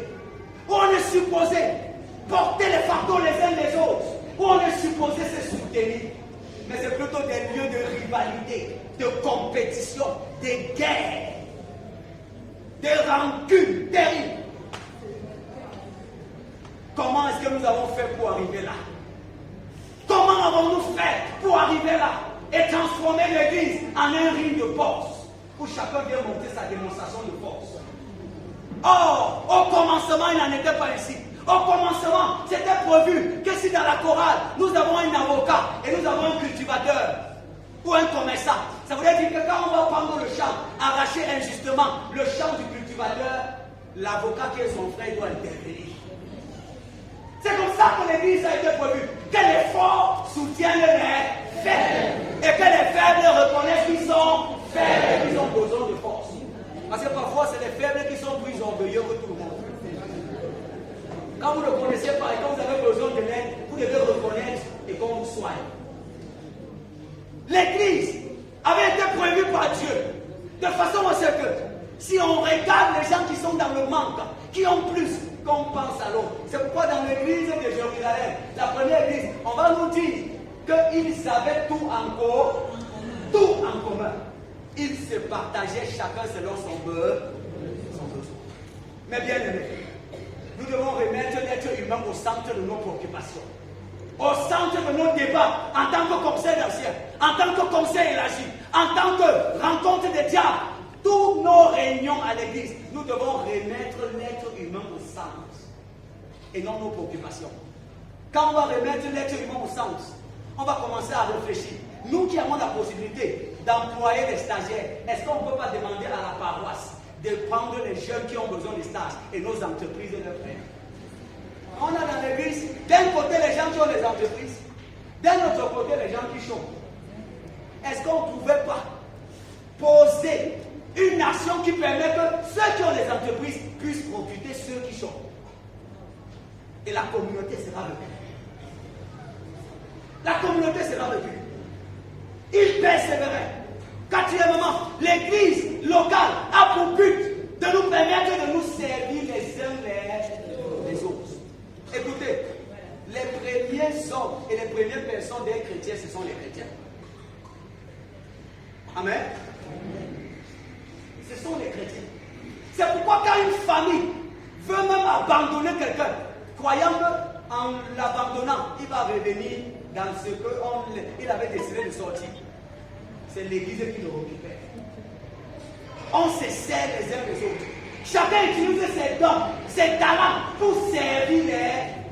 Où on est supposé porter les fardeaux les uns les autres. Où on est supposé se soutenir. Mais c'est plutôt des lieux de rivalité, de compétition, de guerre, de rancune terribles. Comment est-ce que nous avons fait pour arriver là? Comment avons-nous fait pour arriver là et transformer l'église en un ring de boxe où chacun vient montrer sa démonstration de force? Or, au commencement, il n'en était pas ici. Au commencement, c'était prévu que si dans la chorale, nous avons un avocat et nous avons un cultivateur ou un commerçant, ça voudrait dire que quand on va prendre le champ, arracher injustement le champ du cultivateur, l'avocat qui est son frère doit intervenir. C'est comme ça que l'église a été prévue. Que les forts soutiennent les faibles. Et que les faibles reconnaissent qu'ils sont faibles et qu'ils ont besoin de force. Parce que parfois, c'est les faibles qui sont plus orgueilleux que tout le monde. Quand vous ne connaissez pas et quand vous avez besoin de l'aide, vous devez reconnaître et qu'on vous soigne. L'église avait été prévue par Dieu de façon à ce que si on regarde les gens qui sont dans le manque, qui ont plus, qu'on pense à l'autre. C'est pourquoi dans l'église de Jérusalem, la première église, on va nous dire qu'ils avaient tout en commun. Ils se partageaient chacun selon son besoin. Mais bien aimé, nous devons remettre l'être humain au centre de nos préoccupations, au centre de nos débats, en tant que conseil d'ancien, en tant que conseil élargi, en tant que rencontre des diables. Toutes nos réunions à l'église, nous devons remettre l'être humain au centre et non nos préoccupations. Quand on va remettre l'être humain au centre, on va commencer à réfléchir. Nous qui avons la possibilité d'employer des stagiaires, est-ce qu'on ne peut pas demander à la paroisse de prendre les jeunes qui ont besoin de stages et nos entreprises de leur faire? On a dans l'église, d'un côté les gens qui ont des entreprises, d'un autre côté les gens qui chôment. Est-ce qu'on ne pouvait pas poser une action qui permet que ceux qui ont des entreprises puissent recruter ceux qui chôment? Et la communauté sera recrue. La communauté sera recrue. Il persévérait. Quatrièmement, l'église locale a pour but de nous permettre de nous servir les uns les autres. Écoutez, les premiers hommes et les premières personnes des chrétiens, ce sont les chrétiens. Amen. Ce sont les chrétiens. C'est pourquoi quand une famille veut même abandonner quelqu'un, croyant qu'en l'abandonnant, il va revenir dans ce qu'il avait décidé de sortir, c'est l'église qui le récupère. On se sert les uns les autres. Chacun utilise ses dons, ses talents pour servir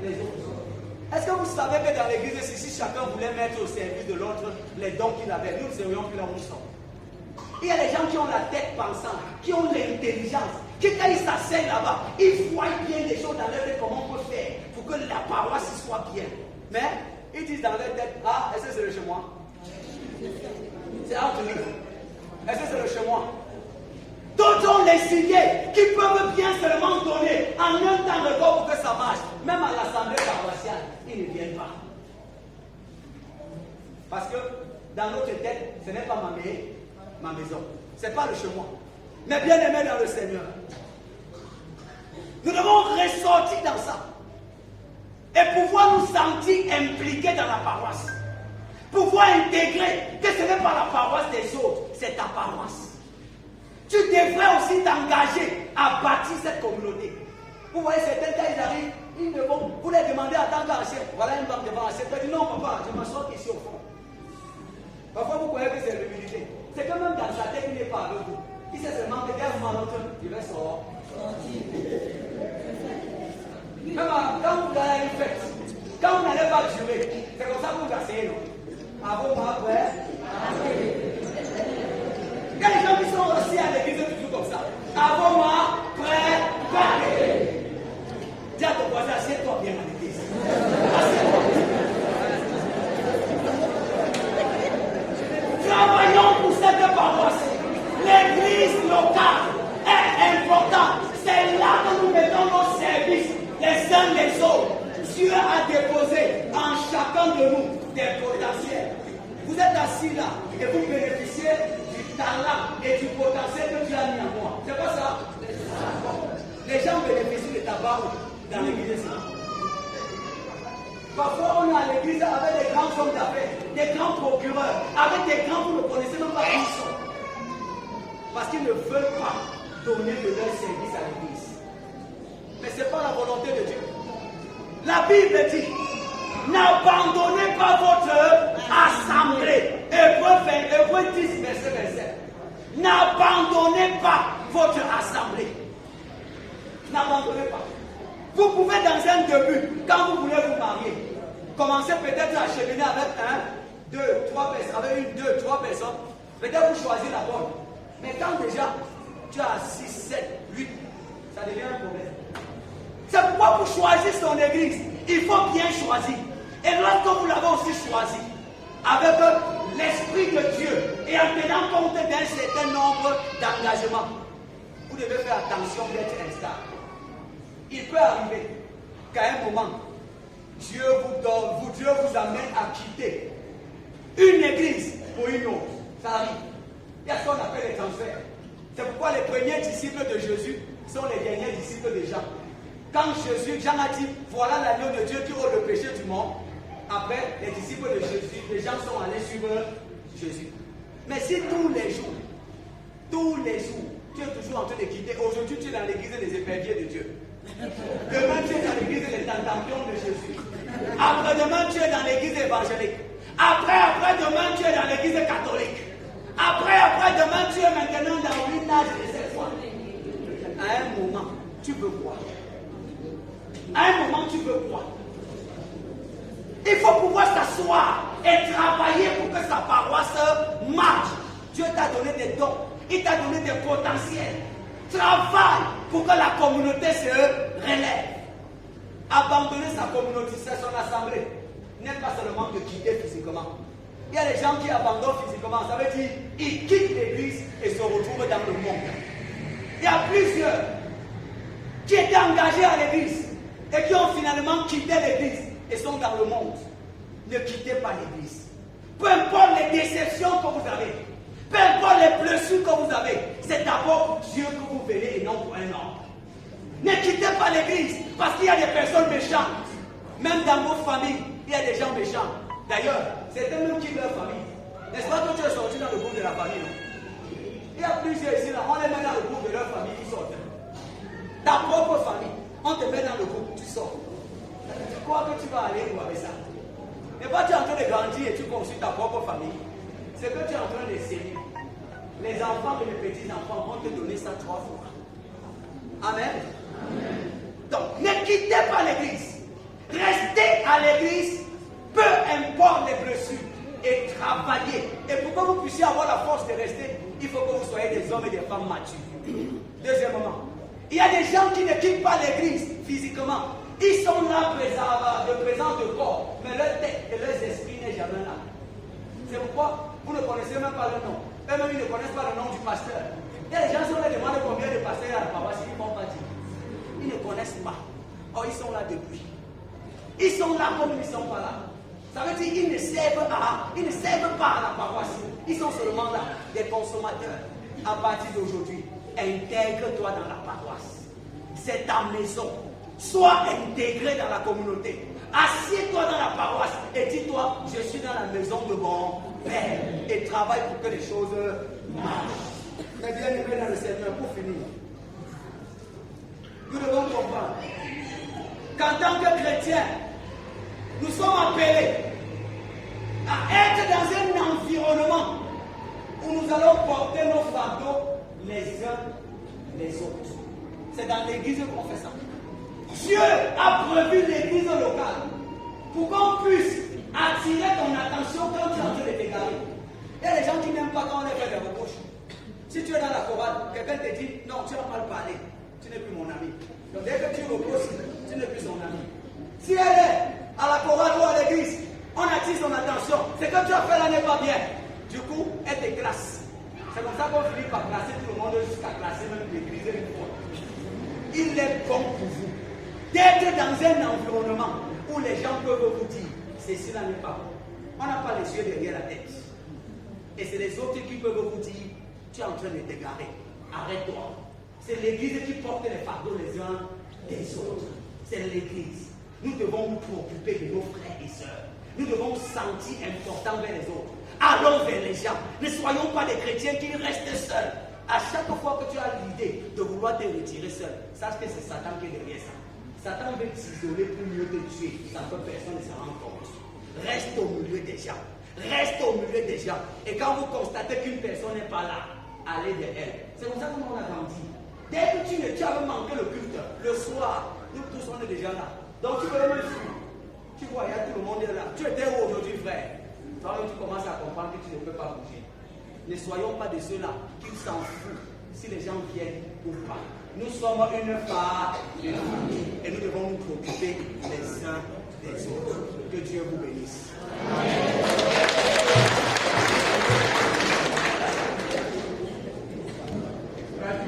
les autres. Est-ce que vous savez que dans l'église, si chacun voulait mettre au service de l'autre les dons qu'il avait, nous ne serions plus là où nous sommes. Il y a des gens qui ont la tête pensante, qui ont l'intelligence, qui quand ils s'asseyent là-bas, ils voient bien des choses dans leur tête, comment on peut faire pour que la paroisse soit bien. Mais ils disent dans leur tête, ah, est-ce que c'est le chez moi? C'est entre nous. Est-ce que c'est le chez moi? D'autres ont les idées qui peuvent bien seulement donner en un temps record pour que ça marche. Même à l'assemblée paroissiale, ils ne viennent pas. Parce que dans notre tête, ce n'est pas ma maison. Ce n'est pas le chez moi. Mais bien aimé dans le Seigneur. Nous devons ressortir dans ça. Et pouvoir nous sentir impliqués dans la paroisse. Pouvoir intégrer que ce n'est pas la paroisse des autres, c'est ta paroisse. Tu devrais aussi t'engager à bâtir cette communauté. Vous voyez, certains cas, ils arrivent, ils ne vont, vous les demandez en tant qu'ancien, voilà une banque devant ancien, vous dites non papa, je m'assois ici au fond. Parfois vous croyez que c'est l'humilité. C'est que même dans sa tête, il n'est pas avec vous. Il sait seulement que d'un moment à l'autre, il va sortir. Même quand vous avez une fête, quand vous n'allez pas jurer, c'est comme ça que vous vous asseyez, non? Avant moi, après. Il y a des gens qui sont aussi à l'église toujours comme ça. Avant moi, prêt, paré. Dis à ton voisin, assieds-toi bien à l'église. Assieds-toi. Travaillons pour cette paroisse. L'église locale est importante. C'est là que nous mettons nos services les uns les autres. Dieu a déposé en chacun de nous des potentiels. Vous êtes assis là et vous bénéficiez du talent et du potentiel que Dieu a mis en moi. C'est pas ça? Les gens bénéficient de ta barbe dans l'église. Parfois, on est à l'église avec des grands hommes d'affaires, des grands procureurs, avec des grands, vous ne connaissez même pas qui ils sont. Parce qu'ils ne veulent pas donner de leur service à l'église. Mais ce n'est pas la volonté de Dieu. La Bible dit, n'abandonnez pas votre assemblée. Hébreux 10, verset 27. N'abandonnez pas votre assemblée. N'abandonnez pas. Vous pouvez dans un début, quand vous voulez vous marier, commencer peut-être à cheminer avec 1, 2, 3 personnes, avec 1, 2, 3 personnes. Peut-être vous choisissez la bonne. Mais quand déjà tu as 6, 7, 8, ça devient un problème. C'est pourquoi pour choisir son église, il faut bien choisir. Et lorsque vous l'avez aussi choisi, avec l'Esprit de Dieu et en tenant compte d'un certain nombre d'engagements, vous devez faire attention d'être instable. Il peut arriver qu'à un moment, Dieu vous amène à quitter une église pour une autre. Ça arrive. Il y a ce qu'on appelle les transferts. C'est pourquoi les premiers disciples de Jésus sont les derniers disciples de Jean. Quand Jean a dit, voilà l'agneau de Dieu qui ôte le péché du monde, après, les disciples de Jésus, les gens sont allés suivre Jésus. Mais si tous les jours, tu es toujours en train de quitter, aujourd'hui tu es dans l'église des éperviers de Dieu. Demain tu es dans l'église des tentampions de Jésus. Après-demain tu es dans l'église évangélique. Après-demain tu es dans l'église catholique. Après-demain tu es maintenant dans une âge de cette foi. À un moment, tu veux quoi? À un moment, tu veux quoi? Il faut pouvoir s'asseoir et travailler pour que sa paroisse marche. Dieu t'a donné des dons, il t'a donné des potentiels. Travaille pour que la communauté se relève. Abandonner sa communauté, c'est son assemblée, n'est pas seulement de quitter physiquement. Il y a des gens qui abandonnent physiquement, ça veut dire ils quittent l'église et se retrouvent dans le monde. Il y a plusieurs qui étaient engagés à l'église et qui ont finalement quitté l'église et sont dans le monde. Ne quittez pas l'église. Peu importe les déceptions que vous avez, peu importe les blessures que vous avez, c'est d'abord pour Dieu que vous venez et non pour un homme. Ne quittez pas l'église parce qu'il y a des personnes méchantes. Même dans vos familles, il y a des gens méchants. D'ailleurs, c'est eux-mêmes qui leur famille. N'est-ce pas que tu es sorti dans le groupe de la famille, non? Il y a plusieurs ici, là, on les met dans le groupe de leur famille, ils sortent. Ta propre famille, on te met dans le groupe, tu sors. Tu crois que tu vas aller où avec ça? Mais pas tu es en train de grandir et tu construis ta propre famille. C'est que tu es en train de s'aimer. Les enfants et les petits-enfants vont te donner ça 3 fois. Amen. Amen. Donc, ne quittez pas l'église. Restez à l'église, peu importe les blessures, et travaillez. Et pour que vous puissiez avoir la force de rester, il faut que vous soyez des hommes et des femmes matures. Deuxièmement, il y a des gens qui ne quittent pas l'église physiquement. Ils sont là de présence de corps, mais leur tête et leurs esprits n'est jamais là. C'est pourquoi vous ne connaissez même pas le nom. Eux-mêmes, ils ne connaissent pas le nom du pasteur. Il y a des gens qui ont demandé combien de pasteurs il y a à la paroisse, ils ne vont pas dire. Ils ne connaissent pas. Oh, ils sont là depuis. Ils sont là comme ils ne sont pas là. Ça veut dire qu'ils ne servent pas à la paroisse. Ils sont seulement là, des consommateurs. À partir d'aujourd'hui, intègre-toi dans la paroisse. C'est ta maison. Sois intégré dans la communauté. Assieds-toi dans la paroisse et dis-toi, je suis dans la maison de mon Père. Et travaille pour que les choses marchent. Mais bien aimé dans le Seigneur, pour finir, nous devons comprendre qu'en tant que chrétiens, nous sommes appelés à être dans un environnement où nous allons porter nos fardeaux les uns les autres. C'est dans l'église qu'on fait ça. Dieu a prévu l'église locale pour qu'on puisse attirer ton attention quand tu es en train de t'égarer. Il y a des gens qui n'aiment pas quand on les fait des reproches. Si tu es dans la chorale, quelqu'un te dit non, tu as mal parlé, tu n'es plus mon ami. Donc dès que tu reproches, tu n'es plus son ami. Si elle est à la chorale ou à l'église, on attire son attention. C'est que tu as fait là n'est pas bien. Du coup, elle te classe. C'est comme ça qu'on finit par classer tout le monde jusqu'à classer même l'église une fois. Il est bon pour vous d'être dans un environnement où les gens peuvent vous dire ceci là n'est pas bon. On n'a pas les yeux derrière la tête. Et c'est les autres qui peuvent vous dire tu es en train de t'égarer. Arrête-toi. C'est l'église qui porte les fardeaux les uns des autres. C'est l'église. Nous devons nous préoccuper de nos frères et sœurs. Nous devons nous sentir importants vers les autres. Allons vers les gens. Ne soyons pas des chrétiens qui restent seuls. À chaque fois que tu as l'idée de vouloir te retirer seul, sache que c'est Satan qui est derrière ça. Satan veut t'isoler pour mieux te tuer, sans que personne ne se rende compte. Reste au milieu des gens. Reste au milieu des gens. Et quand vous constatez qu'une personne n'est pas là, allez vers elle. C'est comme ça que nous on a grandi. Dès que tu avais manqué le culte, le soir, nous tous on est déjà là. Donc tu peux même fuir. Tu vois, il y a tout le monde est là. Tu étais où aujourd'hui, frère? Toi-même, tu commences à comprendre que tu ne peux pas bouger. Ne soyons pas de ceux-là qui s'en foutent si les gens viennent ou pas. Nous sommes une famille et nous devons nous préoccuper les uns des autres. Que Dieu vous bénisse.